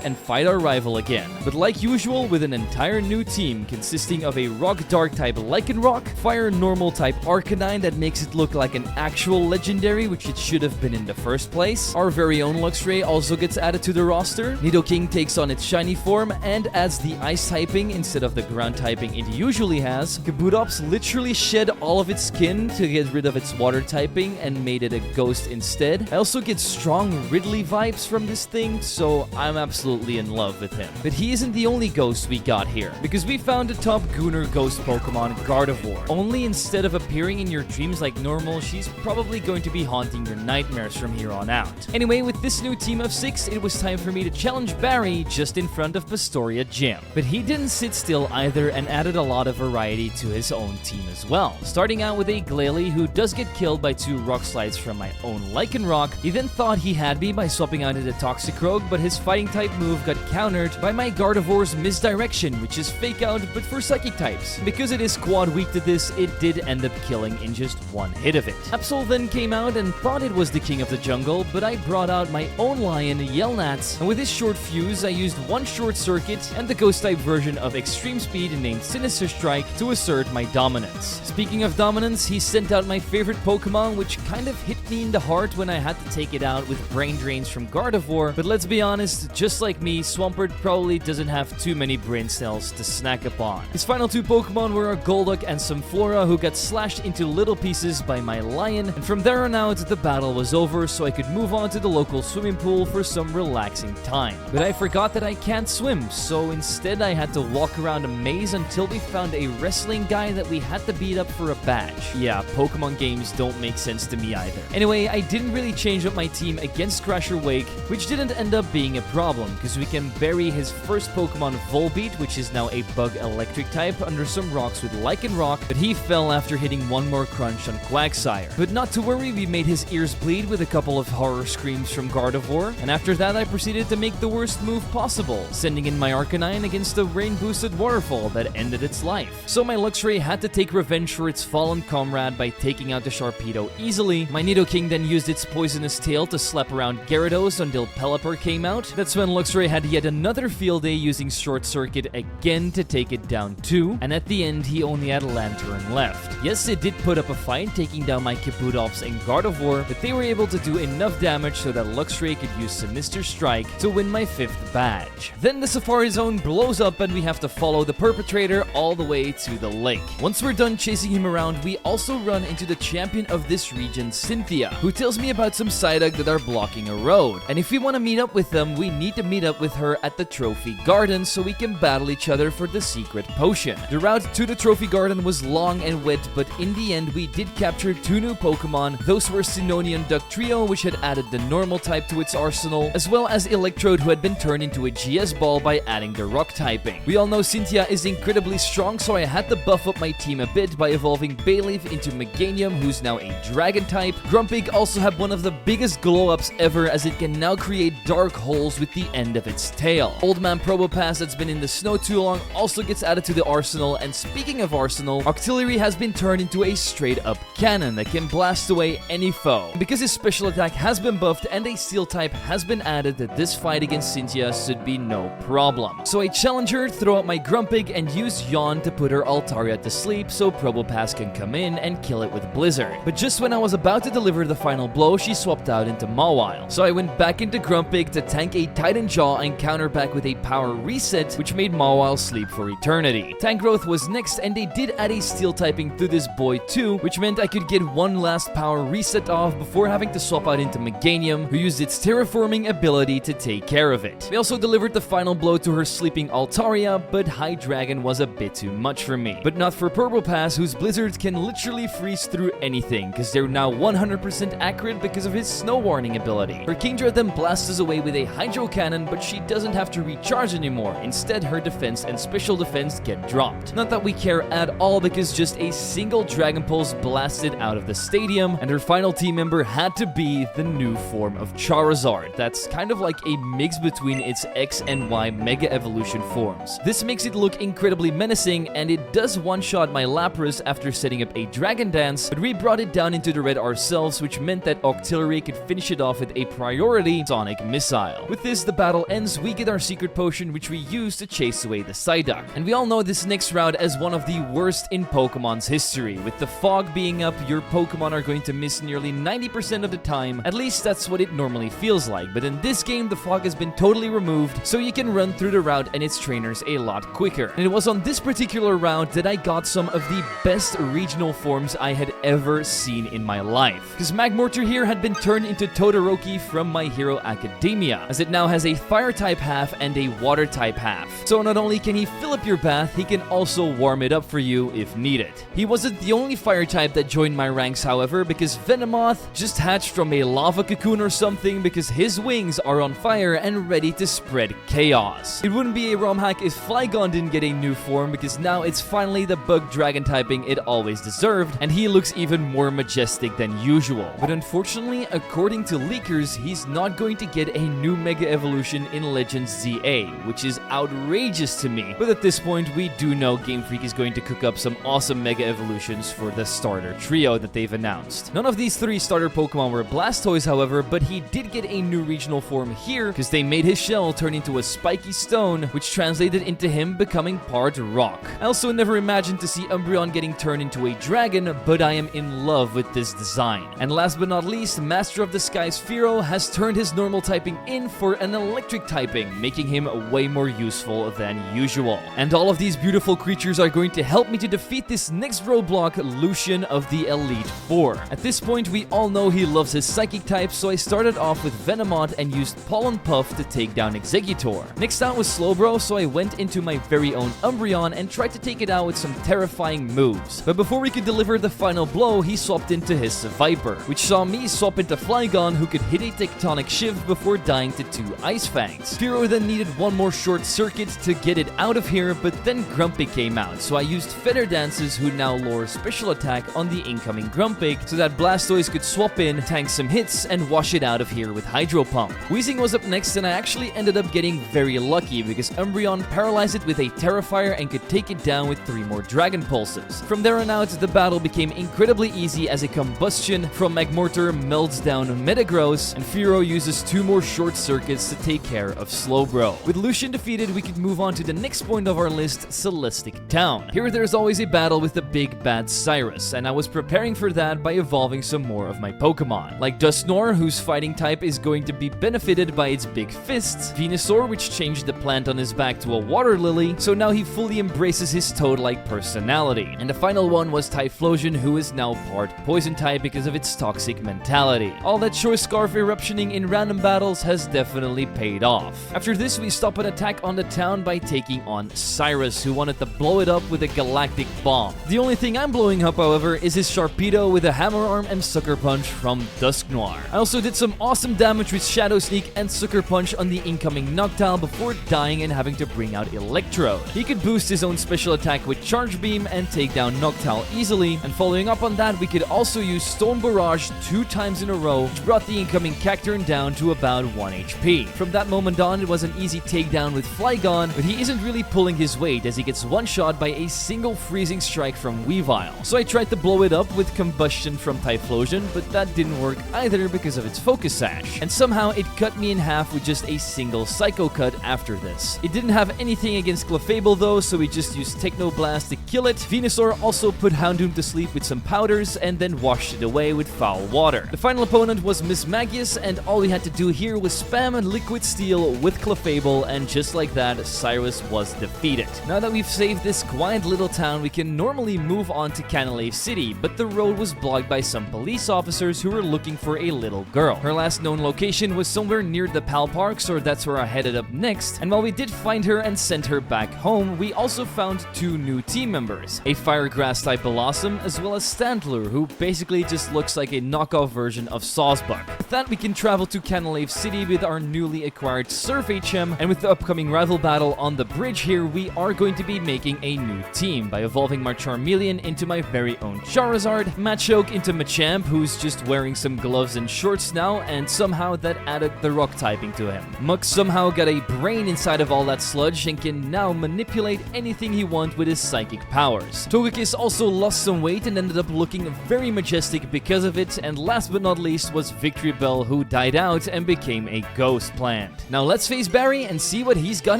and fight our rival again. But like usual, with an entire new team consisting of a Rock Dark type Lycanroc, Fire Normal type Arcanine that makes it look like an actual legendary, which it should have been in the first place. Our very own Luxray also gets added to the roster. Nidoking takes on its shiny form and adds the Ice typing instead of the ground typing it usually has. Kabutops literally shed all of its skin to get rid of its water typing and made it a ghost instead. I also get strong Ridley vibes from this thing, so I'm absolutely in love with him. But he isn't the only ghost we got here, because we found the top Gooner ghost Pokemon, Gardevoir. Only in instead of appearing in your dreams like normal, she's probably going to be haunting your nightmares from here on out. Anyway, with this new team of 6, it was time for me to challenge Barry just in front of Pastoria Gym. But he didn't sit still either and added a lot of variety to his own team as well. Starting out with a Glalie who does get killed by 2 rock slides from my own Lycanroc. He then thought he had me by swapping out into Toxicroak, but his fighting type move got countered by my Gardevoir's Misdirection, which is fake out but for psychic types. Because it is quad weak to this, it did end up killing in just 1 hit of it. Absol then came out and thought it was the king of the jungle, but I brought out my own lion, Yelnats, and with his short fuse, I used 1 short circuit and the ghost type version of extreme speed named Sinister Strike to assert my dominance. Speaking of dominance, he sent out my favorite Pokemon, which kind of hit me in the heart when I had to take it out with brain drains from Gardevoir, but let's be honest, just like me, Swampert probably doesn't have too many brain cells to snack upon. His final 2 Pokemon were a Golduck and some Flora who got slashed into little pieces by my lion, and from there on out, the battle was over so I could move on to the local swimming pool for some relaxing time. But I forgot that I can't swim, so instead I had to walk around a maze until we found a wrestling guy that we had to beat up for a badge. Yeah, Pokemon games don't make sense to me either. Anyway, I didn't really change up my team against Crasher Wake, which didn't end up being a problem, because we can bury his first Pokemon Volbeat, which is now a bug electric type, under some rocks with Lycanroc, but he fell after hitting 1 more crunch on Quagsire. But not to worry, we made his ears bleed with a couple of horror screams from Gardevoir, and after that I proceeded to make the worst move possible, sending in my Arcanine against a rain-boosted waterfall that ended its life. So my Luxray had to take revenge for its fallen comrade by taking out the Sharpedo easily. My Nidoking then used its poisonous tail to slap around Gyarados until Pelipper came out. That's when Luxray had yet another field day using Short Circuit again to take it down too, and at the end he only had a Lantern left. Yes, it did put up a fight, taking down my Kabutops and Gardevoir, but they were able to do enough damage so that Luxray could use Sinister Strike to win my 5th badge. Then the Safari Zone blows up and we have to follow the perpetrator all the way to the lake. Once we're done chasing him around, we also run into the champion of this region, Cynthia, who tells me about some Psyduck that are blocking a road. And if we want to meet up with them, we need to meet up with her at the Trophy Garden so we can battle each other for the secret potion. The route to the Trophy Garden was long and wet, but in the end we did capture 2 new Pokemon. Those were Sinonian Duck Trio, which had added the normal type to its arsenal, as well as Electrode, who had been turned into a GS Ball by adding the rock typing. We all know Cynthia is incredibly strong, so I had to buff up my team a bit by evolving Bayleaf into Meganium, who's now a dragon type. Grumpig also had one of the biggest glow-ups ever, as it can now create dark holes with the end of its tail. Old Man Probopass, that's been in the snow too long, also gets added to the arsenal, and speaking of arsenal, Octillery has been turned into a straight-up cannon that can blast away any foe. Because his special attack has been buffed and a steel type has been added, that this fight against Cynthia should be no problem. So I challenge her, throw out my Grumpig, and use Yawn to put her Altaria to sleep so Probopass can come in and kill it with Blizzard. But just when I was about to deliver the final blow, she swapped out into Mawile. So I went back into Grumpig to tank a Titan Jaw and counter back with a Power Reset, which made Mawile sleep for eternity. Tangrowth was next, and they did add a steel typing to this boy too, which meant I could get one last Power Reset off before having to swap out into Meganium, who used its terraforming ability to take care of it. We also delivered the final blow to her sleeping Altaria, but Hydreigon was a bit too much for me. But not for Probopass, whose blizzards can literally freeze through anything, because they're now 100% accurate because of his snow warning ability. Her Kingdra then blasts us away with a Hydro Cannon, but she doesn't have to recharge anymore. Instead, her defense and special defense get dropped. Not that we care at all, because just a single Dragon Pulse blasted out of the stadium, and her final team member had to be the new form of Charizard. That's kind of like a mix between its X and Y Mega Evolution forms. This makes it look incredibly menacing, and it does one-shot my Lapras after setting up a Dragon Dance, but we brought it down into the red ourselves, which meant that Octillery could finish it off with a priority Sonic Missile. With this, the battle ends, we get our secret potion, which we use to chase away the Psyduck. And we all know this next round as one of the worst in Pokemon's history. With the fog being up, your Pokemon are going to miss nearly 90% of the time. At least that's what it normally feels like, but in this game, the fog has been totally removed, so you can run through the route and its trainers a lot quicker. And it was on this particular route that I got some of the best regional forms I had ever seen in my life. Because Magmortar here had been turned into Todoroki from My Hero Academia, as it now has a fire type half and a water type half. So not only can he fill up your bath, he can also warm it up for you if needed. He wasn't the only fire type that joined my ranks, however, because Venomoth just hatched from a lava cocoon or something because his wings are on fire and ready to spread chaos. It wouldn't be a ROM hack if Flygon didn't get a new form because now it's finally the bug dragon typing it always deserved, and he looks even more majestic than usual. But unfortunately, according to leakers, he's not going to get a new Mega Evolution in Legends ZA, which is outrageous to me. But at this point, we do know Game Freak is going to cook up some awesome Mega Evolutions for the starter trio that they've announced. None of these 3 starter Pokemon were Blastoise, however, but he did get a new regional form here because they made his shell turn into a spiky stone, which translated into him becoming part rock. I also never imagined to see Umbreon getting turned into a dragon, but I am in love with this design. And last but not least, Master of the Skies Fearow has turned his normal typing in for an electric typing, making him way more useful than usual. And all of these beautiful creatures are going to help me to defeat this next roadblock, Lucian of the Elite Four. At this point, we all know he loves his psychic type, so I started off with Venomoth and used Pollen Puff to take down Exeggutor. Next out was Slowbro, so I went into my very own Umbreon and tried to take it out with some terrifying moves. But before we could deliver the final blow, he swapped into his Viper, which saw me swap into Flygon, who could hit a Tectonic Shift before dying to 2 Ice Fangs. Fearow then needed one more short circuit to get it out of here, but then Grumpig came out, so I used Feather Dances, who now lure special attack on the incoming Grumpig, so that Blastoise could swap in, tank some hits, and wash it out of here with Hydro Pump. Weezing was up next, and I actually ended up getting very lucky because Umbreon paralyzed it with a Terrifier and could take it down with 3 more Dragon Pulses. From there on out, the battle became incredibly easy as a Combustion from Magmortar melts down Metagross, and Fearow uses 2 more short circuits to take care of Slowbro. With Lucian defeated, we could move on to the next point of our list, Celestic Town. Here there's always a battle with the big bad Cyrus, and I was preparing for that by evolving some more of my Pokemon, like Dusknoir, whose fighting type is going to be benefited by its big fists, Venusaur, which changed the plant on his back to a water lily, so now he fully embraces his toad-like personality. And the final one was Typhlosion, who is now part poison type because of its toxic mentality. All that Shore Scarf eruptioning in random battles has definitely paid off. After this, we stop an attack on the town by taking on Cyrus, who wanted to blow it up with a Galactic Bomb. The only thing I'm blowing up, however, is his Sharpedo with a Hammer Arm and Sucker Punch from Dusknoir. I also did some awesome damage with Shadow Sneak and Sucker Punch on the incoming Noctowl before dying and having to bring out Electrode. He could boost his own special attack with Charge Beam and take down Noctowl easily, and following up on that, we could also use Stone Barrage 2 times in a row, which brought the incoming Cacturne down to about 1 HP. From that moment on, it was an easy takedown with Flygon, but he isn't really pulling his weight as he gets one-shot by a single Freezing Strike from Weavile. So I tried to blow it up with Combustion from Typhlosion, but that didn't work either because of its Focus Sash. And somehow it cut me in half with just a single Psycho Cut after this. It didn't have anything against Clefable though, so we just used Techno Blast to kill it. Venusaur also put Houndoom to sleep with some powders and then washed it away with Foul Water. The final opponent was Miss Magius, and all we had to do here was spam Liquid Steel with Clefable, and just like that, Cyrus was defeated. Now that we've saved this quiet little town, we can normally move on to Canalave City, but the road was blocked by some police officers who were looking for a little girl. Her last known location was somewhere near the Pal Park, so that's where I headed up next, and while we did find her and sent her back home, we also found 2 new team members, a Fire Grass type Blossom, as well as Stantler, who basically just looks like a knockoff version of Sawsbuck. With that, we can travel to Canalave City with our newly acquired Surf HM, and with the upcoming rival battle on the bridge here, we are going to be making a new team by evolving my Charmeleon into my very own Charizard, Machoke into Machamp, who's just wearing some gloves and shorts now, and somehow that added the rock typing to him. Muk somehow got a brain inside of all that sludge and can now manipulate anything he wants with his psychic powers. Togekiss also lost some weight and ended up looking very majestic because of it, and last but not least was Victreebel, who died out and became a ghost plant. Now let's face Barry and see what he's got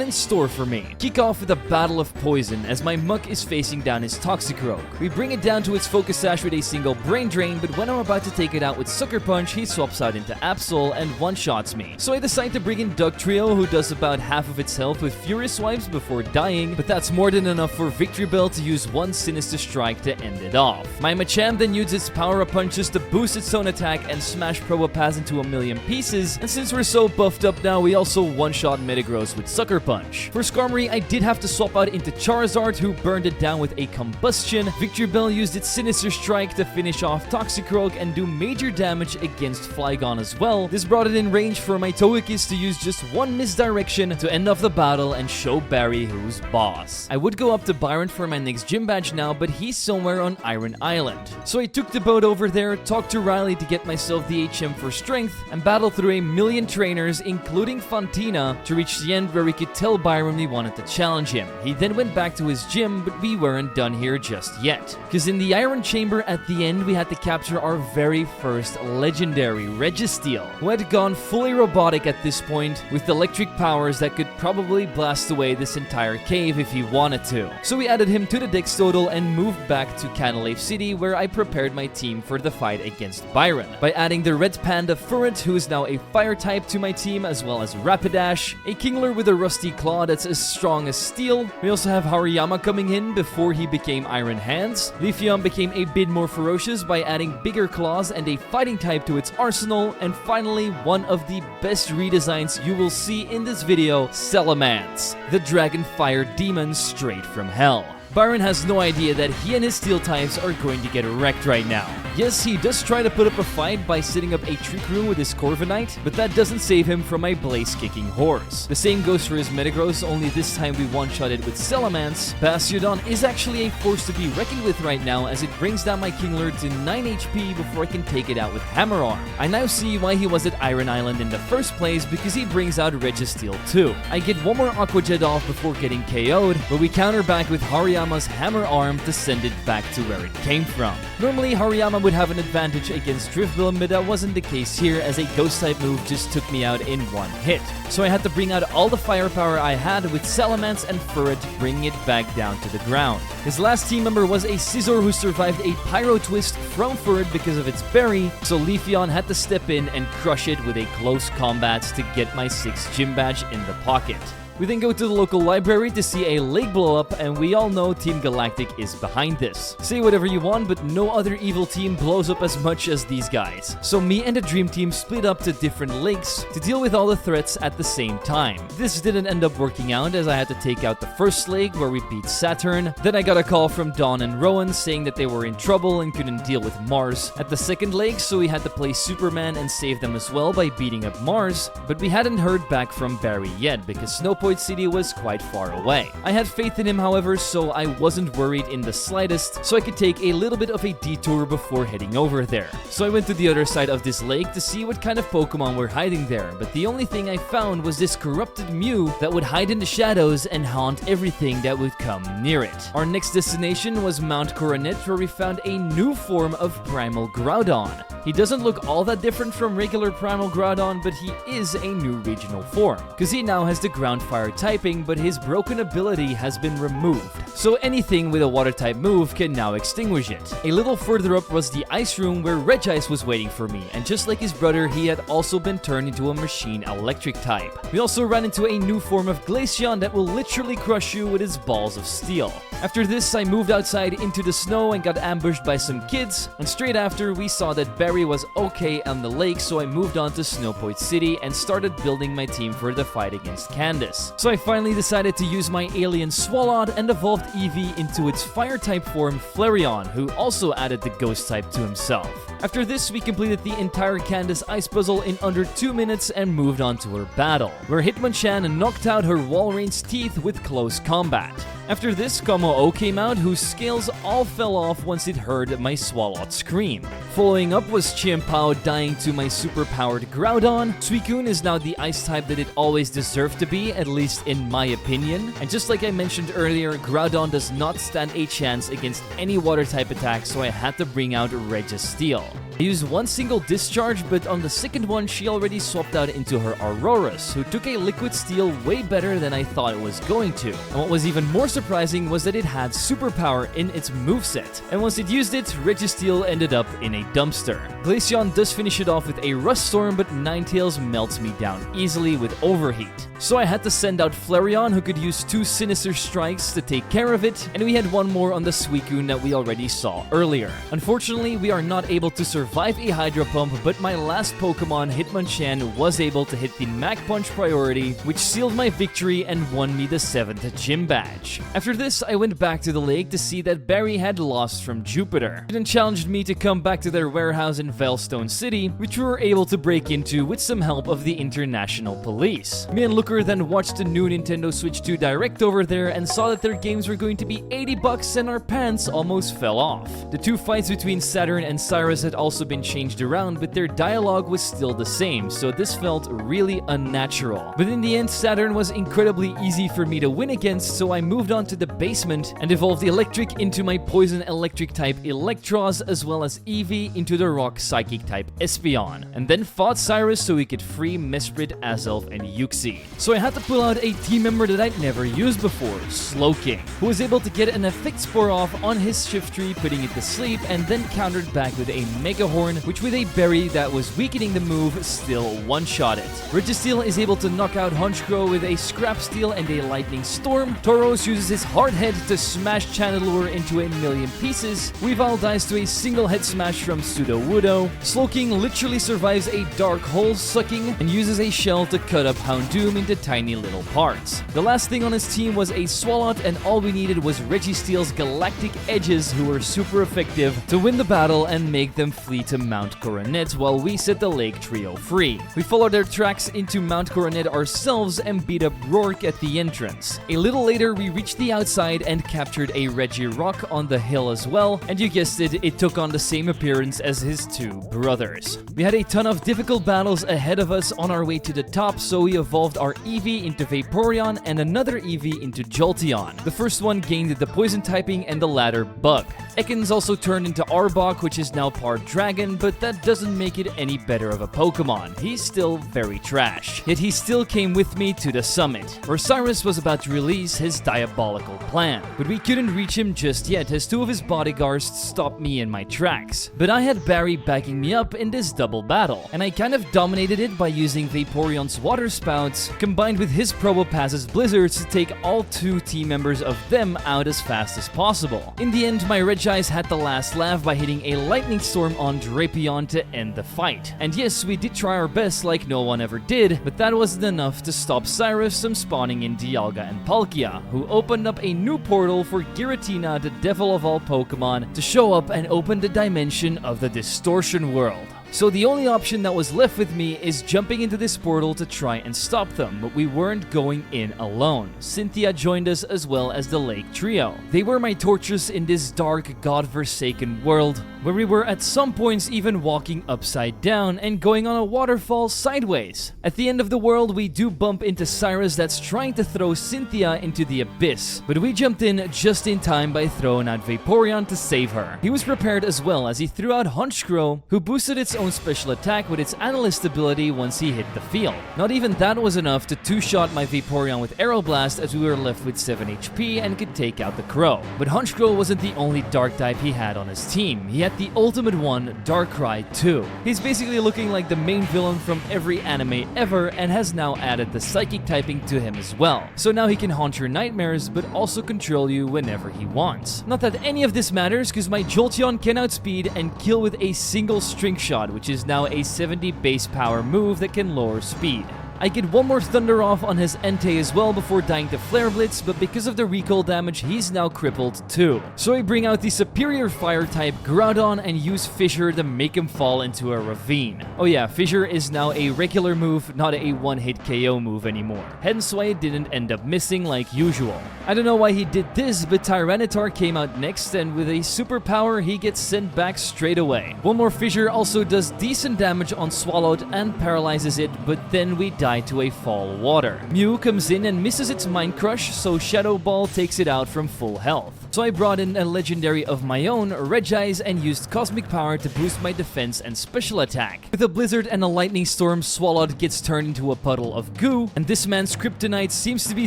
in store for me. Kick off with a battle of poison as my Muk is facing down his Toxicroak. We bring it down to its Focus Sash with a single Brain Drain, but when I'm about to take it out with Sucker Punch, he swaps out into Absol and one-shots me. So I decide to bring in Dugtrio, who does about half of its health with Furious Swipes before dying, but that's more than enough for Victreebel to use one Sinister Strike to end it off. My Machamp then uses its Power-Up Punches to boost its own attack and smash Probopass Spaz into a million pieces, and since we're so buffed up now, we also one-shot Metagross with Sucker Punch. For Skarmory, I did have to swap out into Charizard, who burned it down with a Combustion. Victreebel used its Sinister Strike to finish off Toxicroak and do major damage against Flygon as well. This brought it in range for my Togekiss to use just one misdirection to end off the battle and show Barry who's boss. I would go up to Byron for my next gym badge now, but he's somewhere on Iron Island. So I took the boat over there, talked to Riley to get myself the HM for strength, and battled through a million trainers, including Fantina, to reach the end where we could tell Byron we wanted to challenge him. He then went back to his gym, but we weren't done here just yet. Because in the Iron Chamber at the end, we had to capture our very first legendary Registeel, who had gone fully robotic at this point, with electric powers that could probably blast away this entire cave if he wanted to. So we added him to the Dex total and moved back to Canalave City, where I prepared my team for the fight against Byron by adding the Red Panda Furret, who is now a fire type, to my team, as well as Rapidash, a Kingler with a Rusty Claw that's as strong as steel. We also have Hariyama coming in before he became Iron Hands. Leafeon became a bit more ferocious by adding bigger claws and a fighting type to its arsenal, and finally, one of the best redesigns you will see in this video, Salamence, the Dragon Fire Demon straight from hell. Byron has no idea that he and his steel types are going to get wrecked right now. Yes, he does try to put up a fight by setting up a Trick Room with his Corviknight, but that doesn't save him from my Blaze-kicking horse. The same goes for his Metagross, only this time we one-shot it with Salamence. Bastiodon is actually a force to be reckoned with right now, as it brings down my Kingler to 9 HP before I can take it out with Hammer Arm. I now see why he was at Iron Island in the first place, because he brings out Registeel too. I get one more Aqua Jet off before getting KO'd, but we counter back with Hariyama's Hammer Arm to send it back to where it came from. Normally, Hariyama would have an advantage against Drifblim, but that wasn't the case here, as a Ghost-type move just took me out in one hit. So I had to bring out all the firepower I had with Salamence and Furret, bringing it back down to the ground. His last team member was a Scizor who survived a Pyro Twist from Furret because of its berry, so Leafeon had to step in and crush it with a close combat to get my 6th gym badge in the pocket. We then go to the local library to see a lake blow up, and we all know Team Galactic is behind this. Say whatever you want, but no other evil team blows up as much as these guys. So me and the Dream Team split up to different lakes to deal with all the threats at the same time. This didn't end up working out, as I had to take out the first lake where we beat Saturn. Then I got a call from Dawn and Rowan saying that they were in trouble and couldn't deal with Mars at the second lake, so we had to play Superman and save them as well by beating up Mars. But we hadn't heard back from Barry yet, because Snowpoint City was quite far away. I had faith in him, however, so I wasn't worried in the slightest, so I could take a little bit of a detour before heading over there. So I went to the other side of this lake to see what kind of Pokemon were hiding there, but the only thing I found was this corrupted Mew that would hide in the shadows and haunt everything that would come near it. Our next destination was Mount Coronet, where we found a new form of Primal Groudon. He doesn't look all that different from regular Primal Groudon, but he is a new regional form, because he now has the Ground Fire typing, but his broken ability has been removed. So anything with a water type move can now extinguish it. A little further up was the Ice Room, where Regice was waiting for me, and just like his brother, he had also been turned into a machine electric type. We also ran into a new form of Glaceon that will literally crush you with its balls of steel. After this, I moved outside into the snow and got ambushed by some kids, and straight after, we saw that Barry was okay on the lake, so I moved on to Snowpoint City and started building my team for the fight against Candace. So I finally decided to use my alien Swalot and evolved Eevee into its fire-type form Flareon, who also added the ghost type to himself. After this, we completed the entire Candace ice puzzle in under 2 minutes and moved on to her battle, where Hitmonchan knocked out her Walreign's teeth with close combat. After this, Como-O came out, whose scales all fell off once it heard my Swalot scream. Following up was Chimpao dying to my super-powered Groudon. Suicune is now the ice type that it always deserved to be, at least in my opinion. And just like I mentioned earlier, Groudon does not stand a chance against any water type attack, so I had to bring out Registeel. I used one single discharge, but on the second one, she already swapped out into her Aurorus, who took a Liquid Steel way better than I thought it was going to. And what was even more surprising was that it had superpower in its moveset. And once it used it, Registeel ended up in a dumpster. Glaceon does finish it off with a Rust Storm, but Ninetales melts me down easily with Overheat. So I had to send out Flareon, who could use 2 Sinister Strikes to take care of it, and we had one more on the Suicune that we already saw earlier. Unfortunately, we are not able to survive survive a Hydro Pump, but my last Pokemon, Hitmonchan, was able to hit the Mach Punch priority, which sealed my victory and won me the 7th gym badge. After this, I went back to the lake to see that Barry had lost from Jupiter. It then challenged me to come back to their warehouse in Veilstone City, which we were able to break into with some help of the international police. Me and Looker then watched the new Nintendo Switch 2 Direct over there and saw that their games were going to be $80 and our pants almost fell off. The two fights between Saturn and Cyrus had also been changed around, but their dialogue was still the same, so this felt really unnatural. But in the end, Saturn was incredibly easy for me to win against, so I moved on to the basement and evolved Electric into my Poison Electric type Electros, as well as Eevee into the Rock Psychic type Espeon, and then fought Cyrus so he could free Mesprit, Azelf, and Uxie. So I had to pull out a team member that I'd never used before, Slowking, who was able to get an Effect Spore off on his Shift Tree, putting it to sleep, and then countered back with a Mega Horn, which with a berry that was weakening the move still one-shot it. Registeel is able to knock out Honchkrow with a Scrap Steel and a Lightning Storm. Tauros uses his Hard Head to smash Chandelure into a million pieces. Weavile dies to a single head smash from Sudowoodo. Slowking literally survives a Dark Hole Sucking and uses a shell to cut up Houndoom into tiny little parts. The last thing on his team was a Swalot, and all we needed was Registeel's Galactic Edges, who were super effective, to win the battle and make them flee to Mount Coronet while we set the Lake Trio free. We followed their tracks into Mount Coronet ourselves and beat up Rourke at the entrance. A little later, we reached the outside and captured a Regirock on the hill as well, and you guessed it, it took on the same appearance as his two brothers. We had a ton of difficult battles ahead of us on our way to the top, so we evolved our Eevee into Vaporeon and another Eevee into Jolteon. The first one gained the poison typing and the latter bug. Ekans also turned into Arbok, which is now part dragon, but that doesn't make it any better of a Pokemon. He's still very trash. Yet he still came with me to the summit, where Cyrus was about to release his diabolical plan. But we couldn't reach him just yet, as two of his bodyguards stopped me in my tracks. But I had Barry backing me up in this double battle, and I kind of dominated it by using Vaporeon's Water Spouts, combined with his Probopaz's Blizzards to take all two team members of them out as fast as possible. In the end, my Regis had the last laugh by hitting a Lightning Storm on Drapion to end the fight. And yes, we did try our best like no one ever did, but that wasn't enough to stop Cyrus from spawning in Dialga and Palkia, who opened up a new portal for Giratina, the devil of all Pokemon, to show up and open the dimension of the Distortion World. So the only option that was left with me is jumping into this portal to try and stop them, but we weren't going in alone. Cynthia joined us as well as the Lake Trio. They were my torches in this dark, godforsaken world, where we were at some points even walking upside down and going on a waterfall sideways. At the end of the world, we do bump into Cyrus that's trying to throw Cynthia into the abyss, but we jumped in just in time by throwing out Vaporeon to save her. He was prepared as well, as he threw out Honchkrow, who boosted its own special attack with its Analyst ability once he hit the field. Not even that was enough to two-shot my Vaporeon with Aeroblast, as we were left with 7 HP and could take out the Crow. But Honchkrow wasn't the only dark type he had on his team. He had the ultimate one, Darkrai too. He's basically looking like the main villain from every anime ever and has now added the Psychic typing to him as well. So now he can haunt your nightmares but also control you whenever he wants. Not that any of this matters, because my Jolteon can outspeed and kill with a single String Shot, which is now a 70 base power move that can lower speed. I get one more Thunder off on his Entei as well before dying to Flare Blitz, but because of the recall damage, he's now crippled too. So I bring out the superior fire type Groudon and use Fissure to make him fall into a ravine. Oh yeah, Fissure is now a regular move, not a one-hit KO move anymore. Hence why it didn't end up missing like usual. I don't know why he did this, but Tyranitar came out next, and with a superpower, he gets sent back straight away. One more Fissure also does decent damage on Swallowed and paralyzes it, but then we die to a Fall Water. Mew comes in and misses its Mind Crush, so Shadow Ball takes it out from full health. So I brought in a legendary of my own, Regis, and used Cosmic Power to boost my defense and special attack. With a Blizzard and a Lightning Storm, Swallowed gets turned into a puddle of goo, and this man's Kryptonite seems to be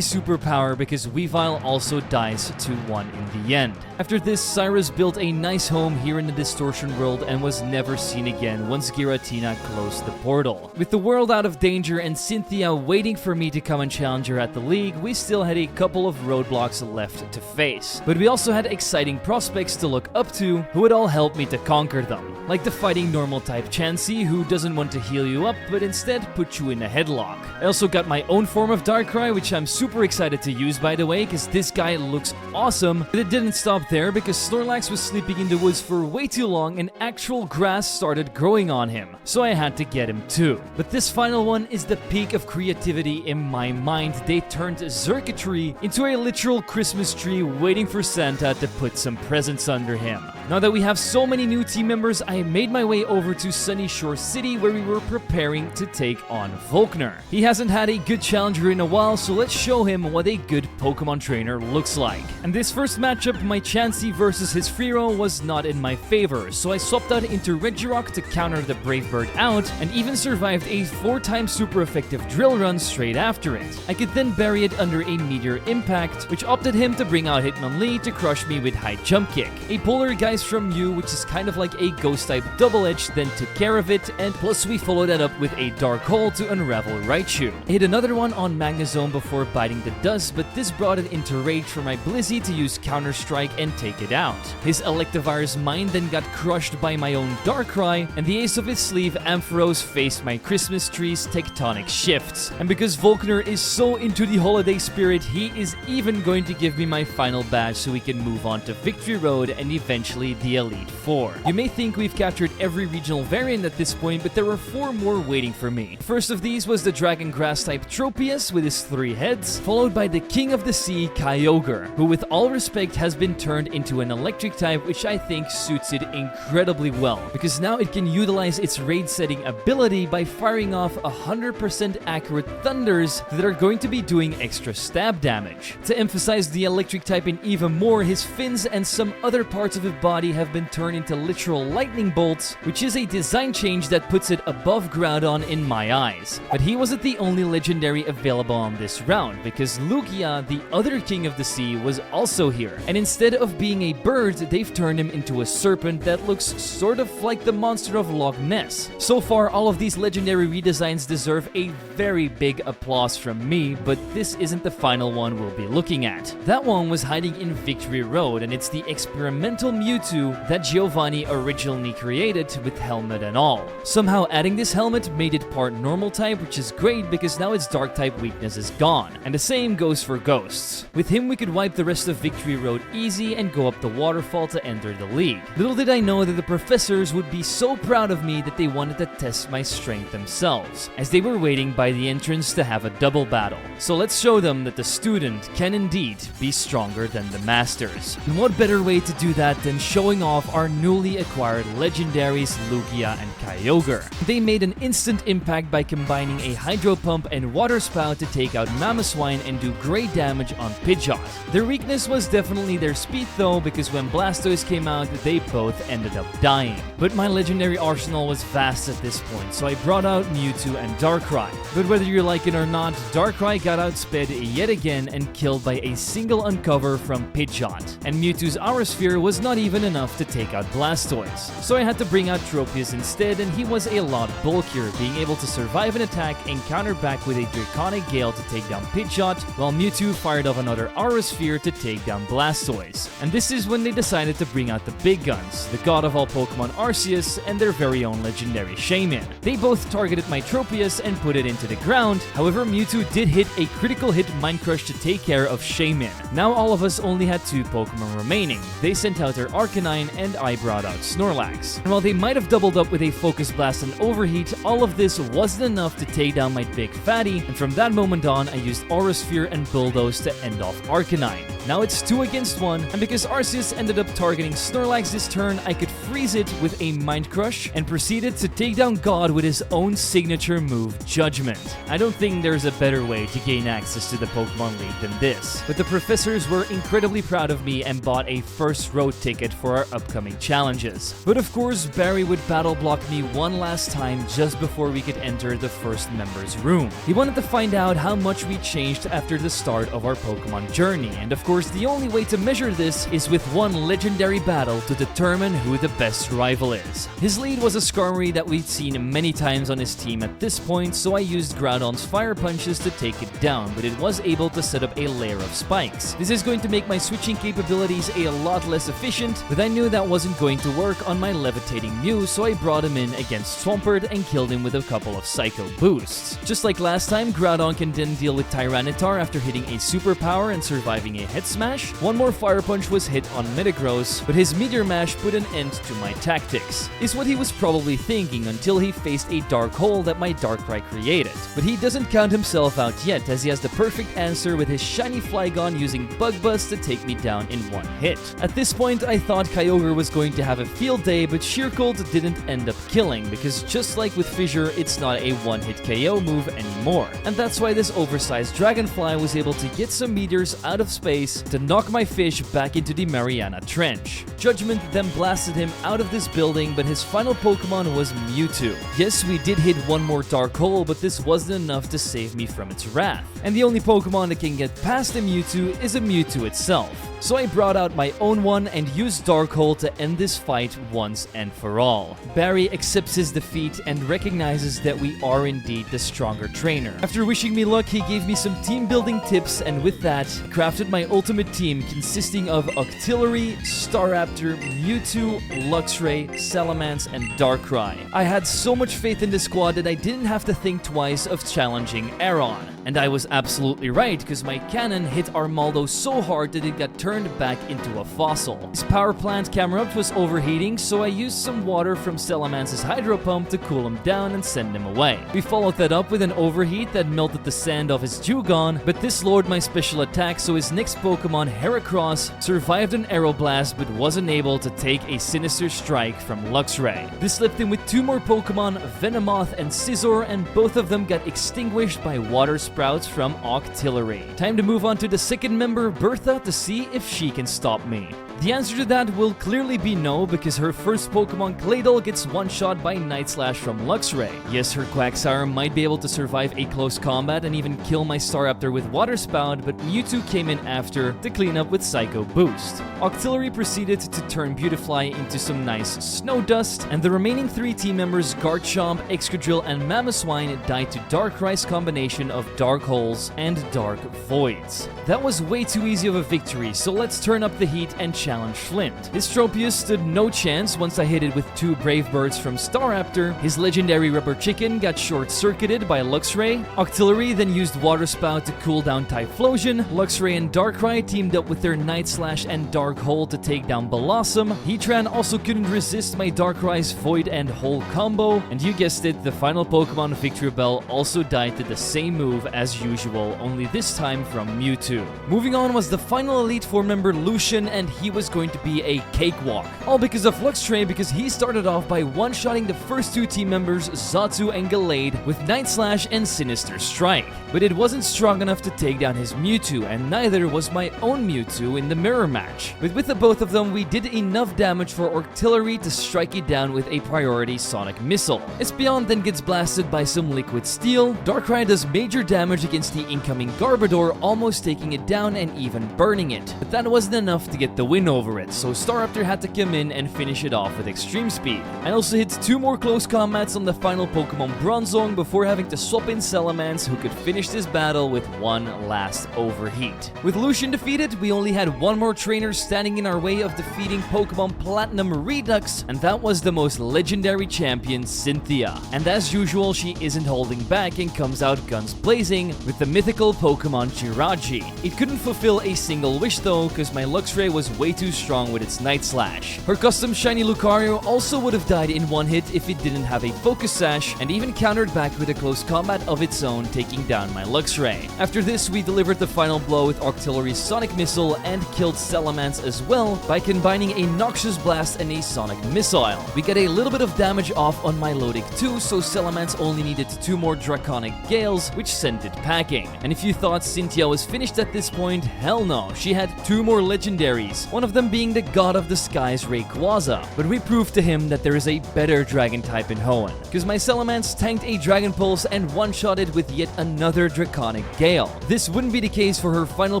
superpower because Weavile also dies to 1 in the end. After this, Cyrus built a nice home here in the Distortion World and was never seen again once Giratina closed the portal. With the world out of danger and Cynthia waiting for me to come and challenge her at the league, we still had a couple of roadblocks left to face. But we also had exciting prospects to look up to who would all help me to conquer them, like the fighting normal type Chansey who doesn't want to heal you up but instead put you in a headlock. I also got my own form of Darkrai, which I'm super excited to use by the way, because this guy looks awesome. But it didn't stop there, because Snorlax was sleeping in the woods for way too long and actual grass started growing on him, so I had to get him too. But this final one is the peak of creativity in my mind. They turned Xurkitree into a literal Christmas tree waiting for Santa to put some presents under him. Now that we have so many new team members, I made my way over to Sunyshore City where we were preparing to take on Volkner. He hasn't had a good challenger in a while, so let's show him what a good Pokemon trainer looks like. And this first matchup, my Chansey versus his Fearow, was not in my favor, so I swapped out into Regirock to counter the Brave Bird out, and even survived a 4-time super effective Drill Run straight after it. I could then bury it under a Meteor Impact, which opted him to bring out Hitmonlee to crush me with High Jump Kick. A Poltergeist from Mew, which is kind of like a Ghost-type Double Edge, then took care of it, and plus we followed that up with a Dark Hole to unravel Raichu. I hit another one on Magnezone before biting the dust, but this brought it into rage for my Blizzy to use Counter Strike and take it out. His Electivire's Mind then got crushed by my own Darkrai, and the ace of his sleeve, Ampharos, faced my Christmas tree's tectonic shifts. And because Volkner is so into the holiday spirit, he is even going to give me my final badge so we can move on to Victory Road and eventually the Elite Four. You may think we've captured every regional variant at this point, but there were 4 more waiting for me. First of these was the Dragon Grass type Tropius with his 3 heads, followed by the King of the Sea, Kyogre, who with all respect has been turned into an electric type, which I think suits it incredibly well, because now it can utilize its raid setting ability by firing off 100% accurate thunders that are going to be doing extra stab damage. To emphasize the electric type in even more, his fins and some other parts of his body have been turned into literal lightning bolts, which is a design change that puts it above Groudon in my eyes. But he wasn't the only legendary available on this round, because Lugia, the other King of the Sea, was also here. And instead of being a bird, they've turned him into a serpent that looks sort of like the monster of Loch Ness. So far, all of these legendary redesigns deserve a very big applause from me, but this isn't the final one we'll be looking at. That one was hiding in Victory Road, and it's the experimental Mewtwo that Giovanni originally created with helmet and all. Somehow adding this helmet made it part normal type, which is great because now its dark type weakness is gone. And the same goes for Ghosts. With him we could wipe the rest of Victory Road easy and go up the waterfall to enter the league. Little did I know that the professors would be so proud of me that they wanted to test my strength themselves, as they were waiting by the entrance to have a double battle. So let's show them that the student can indeed be stronger than the masters. And what better way to do that than showing off our newly acquired legendaries Lugia and Kyogre. They made an instant impact by combining a Hydro Pump and Water Spout to take out Mamoswine and do great damage on Pidgeot. Their weakness was definitely their speed though, because when Blastoise came out, they both ended up dying. But my legendary arsenal was vast at this point, so I brought out Mewtwo and Darkrai. But whether you like it or not, Darkrai got outsped yet again and killed by a single uncover from Pidgeot. And Mewtwo's Aura Sphere was not even enough to take out Blastoise. So I had to bring out Tropius instead, and he was a lot bulkier, being able to survive an attack and counter back with a Draconic Gale to take down Pidgeot, while Mewtwo fired off another Aura Sphere to take down Blastoise. And this is when they decided to bring out the big guns, the god of all Pokemon Arceus and their very own legendary Shaman. They both targeted my Tropius and put it into the ground, however Mewtwo did hit a critical hit Mind Crush to take care of Shaman. Now all of us only had 2 Pokemon remaining. They sent out their Arcanine and I brought out Snorlax. And while they might have doubled up with a Focus Blast and Overheat, all of this wasn't enough to take down my big fatty, and from that moment on I used Aura Sphere and Bulldoze to end off Arcanine. Now it's 2 against 1, and because Arceus ended up targeting Snorlax this turn, I could freeze it with a Mind Crush and proceeded to take down God with his own signature move, Judgment. I don't think there's a better way to gain access to the Pokemon League than this, but the professors were incredibly proud of me and bought a first row ticket for our upcoming challenges. But of course, Barry would battle block me one last time just before we could enter the first member's room. He wanted to find out how much we changed after the start of our Pokemon journey, and of course course, the only way to measure this is with one legendary battle to determine who the best rival is. His lead was a Skarmory that we'd seen many times on his team at this point, so I used Groudon's Fire Punches to take it down, but it was able to set up a layer of spikes. This is going to make my switching capabilities a lot less efficient, but I knew that wasn't going to work on my levitating Mew, so I brought him in against Swampert and killed him with a couple of Psycho boosts. Just like last time, Groudon can then deal with Tyranitar after hitting a superpower and surviving a head smash. One more Fire Punch was hit on Metagross, but his Meteor Mash put an end to my tactics, is what he was probably thinking until he faced a Dark Hole that my Darkrai created. But he doesn't count himself out yet, as he has the perfect answer with his shiny Flygon using Bug Buzz to take me down in one hit. At this point, I thought Kyogre was going to have a field day, but Sheer Cold didn't end up killing, because just like with Fissure, it's not a one-hit KO move anymore. And that's why this oversized Dragonfly was able to get some meteors out of space to knock my fish back into the Mariana Trench. Judgment then blasted him out of this building, but his final Pokemon was Mewtwo. Yes, we did hit one more Dark Hole, but this wasn't enough to save me from its wrath. And the only Pokemon that can get past a Mewtwo is a Mewtwo itself. So I brought out my own one and used Dark Hole to end this fight once and for all. Barry accepts his defeat and recognizes that we are indeed the stronger trainer. After wishing me luck, he gave me some team building tips, and with that, I crafted my ultimate team consisting of Octillery, Staraptor, Mewtwo, Luxray, Salamence, and Darkrai. I had so much faith in the squad that I didn't have to think twice of challenging Aron. And I was absolutely right, because my cannon hit Armaldo so hard that it got turned back into a fossil. His power plant Camerupt was overheating, so I used some water from Salamance's hydro pump to cool him down and send him away. We followed that up with an overheat that melted the sand off his Dewgong, but this lowered my special attack, so his next Pokemon, Heracross, survived an Aeroblast but wasn't able to take a Sinister Strike from Luxray. This left him with two more Pokemon, Venomoth and Scizor, and both of them got extinguished by water sprouts from Octillery. Time to move on to the second member, Bertha, to see if she can stop me. The answer to that will clearly be no, because her first Pokemon, Claydol, gets one-shot by Night Slash from Luxray. Yes, her Quagsire might be able to survive a close combat and even kill my Staraptor with Water Spout, but Mewtwo came in after to clean up with Psycho Boost. Octillery proceeded to turn Beautifly into some nice snow dust, and the remaining three team members, Garchomp, Excadrill, and Mamoswine, died to Darkrai's combination of Dark Holes and Dark Voids. That was way too easy of a victory, so let's turn up the heat and challenge Flint. His Tropius stood no chance once I hit it with two Brave Birds from Staraptor. His legendary Rubber Chicken got short-circuited by Luxray. Octillery then used Water Spout to cool down Typhlosion. Luxray and Darkrai teamed up with their Night Slash and Dark Hole to take down Blossom. Heatran also couldn't resist my Darkrai's Void and Hole combo, and you guessed it, the final Pokemon, Victreebel, also died to the same move as usual, only this time from Mewtwo. Moving on was the final Elite Four member, Lucian, and he was going to be a cakewalk. All because of Luxray, because he started off by one-shotting the first two team members, Xatu and Gallade, with Night Slash and Sinister Strike. But it wasn't strong enough to take down his Mewtwo, and neither was my own Mewtwo in the mirror match. But with the both of them, we did enough damage for Octillery to strike it down with a priority Sonic Missile. Espeon then gets blasted by some Liquid Steel. Darkrai does major damage against the incoming Garbodor, almost taking it down and even burning it. But that wasn't enough to get the win over it, so Staraptor had to come in and finish it off with Extreme Speed. I also hit two more close combats on the final Pokemon Bronzong before having to swap in Salamence, who could finish this battle with one last overheat. With Lucian defeated, we only had one more trainer standing in our way of defeating Pokemon Platinum Redux, and that was the most legendary champion, Cynthia. And as usual, she isn't holding back and comes out guns blazing with the mythical Pokemon Jirachi. It couldn't fulfill a single wish though, because my Luxray was way too strong with its Night Slash. Her custom shiny Lucario also would have died in one hit if it didn't have a Focus Sash, and even countered back with a close combat of its own, taking down my Luxray. After this, we delivered the final blow with Octillery's Sonic Missile and killed Salamence as well by combining a Noxious Blast and a Sonic Missile. We got a little bit of damage off on my Lodic too, so Salamence only needed two more Draconic Gales, which sent it packing. And if you thought Cynthia was finished at this point, hell no, she had two more legendaries. One one of them being the god of the skies Rayquaza, but we proved to him that there is a better dragon type in Hoenn, because my Salamence tanked a Dragon Pulse and one-shotted with yet another Draconic Gale. This wouldn't be the case for her final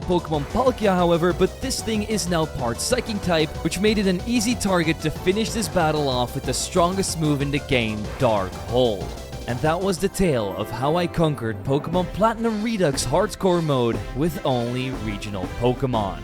Pokemon Palkia, however, but this thing is now part Psychic type, which made it an easy target to finish this battle off with the strongest move in the game, Dark Hold. And that was the tale of how I conquered Pokemon Platinum Redux Hardcore mode with only regional Pokemon.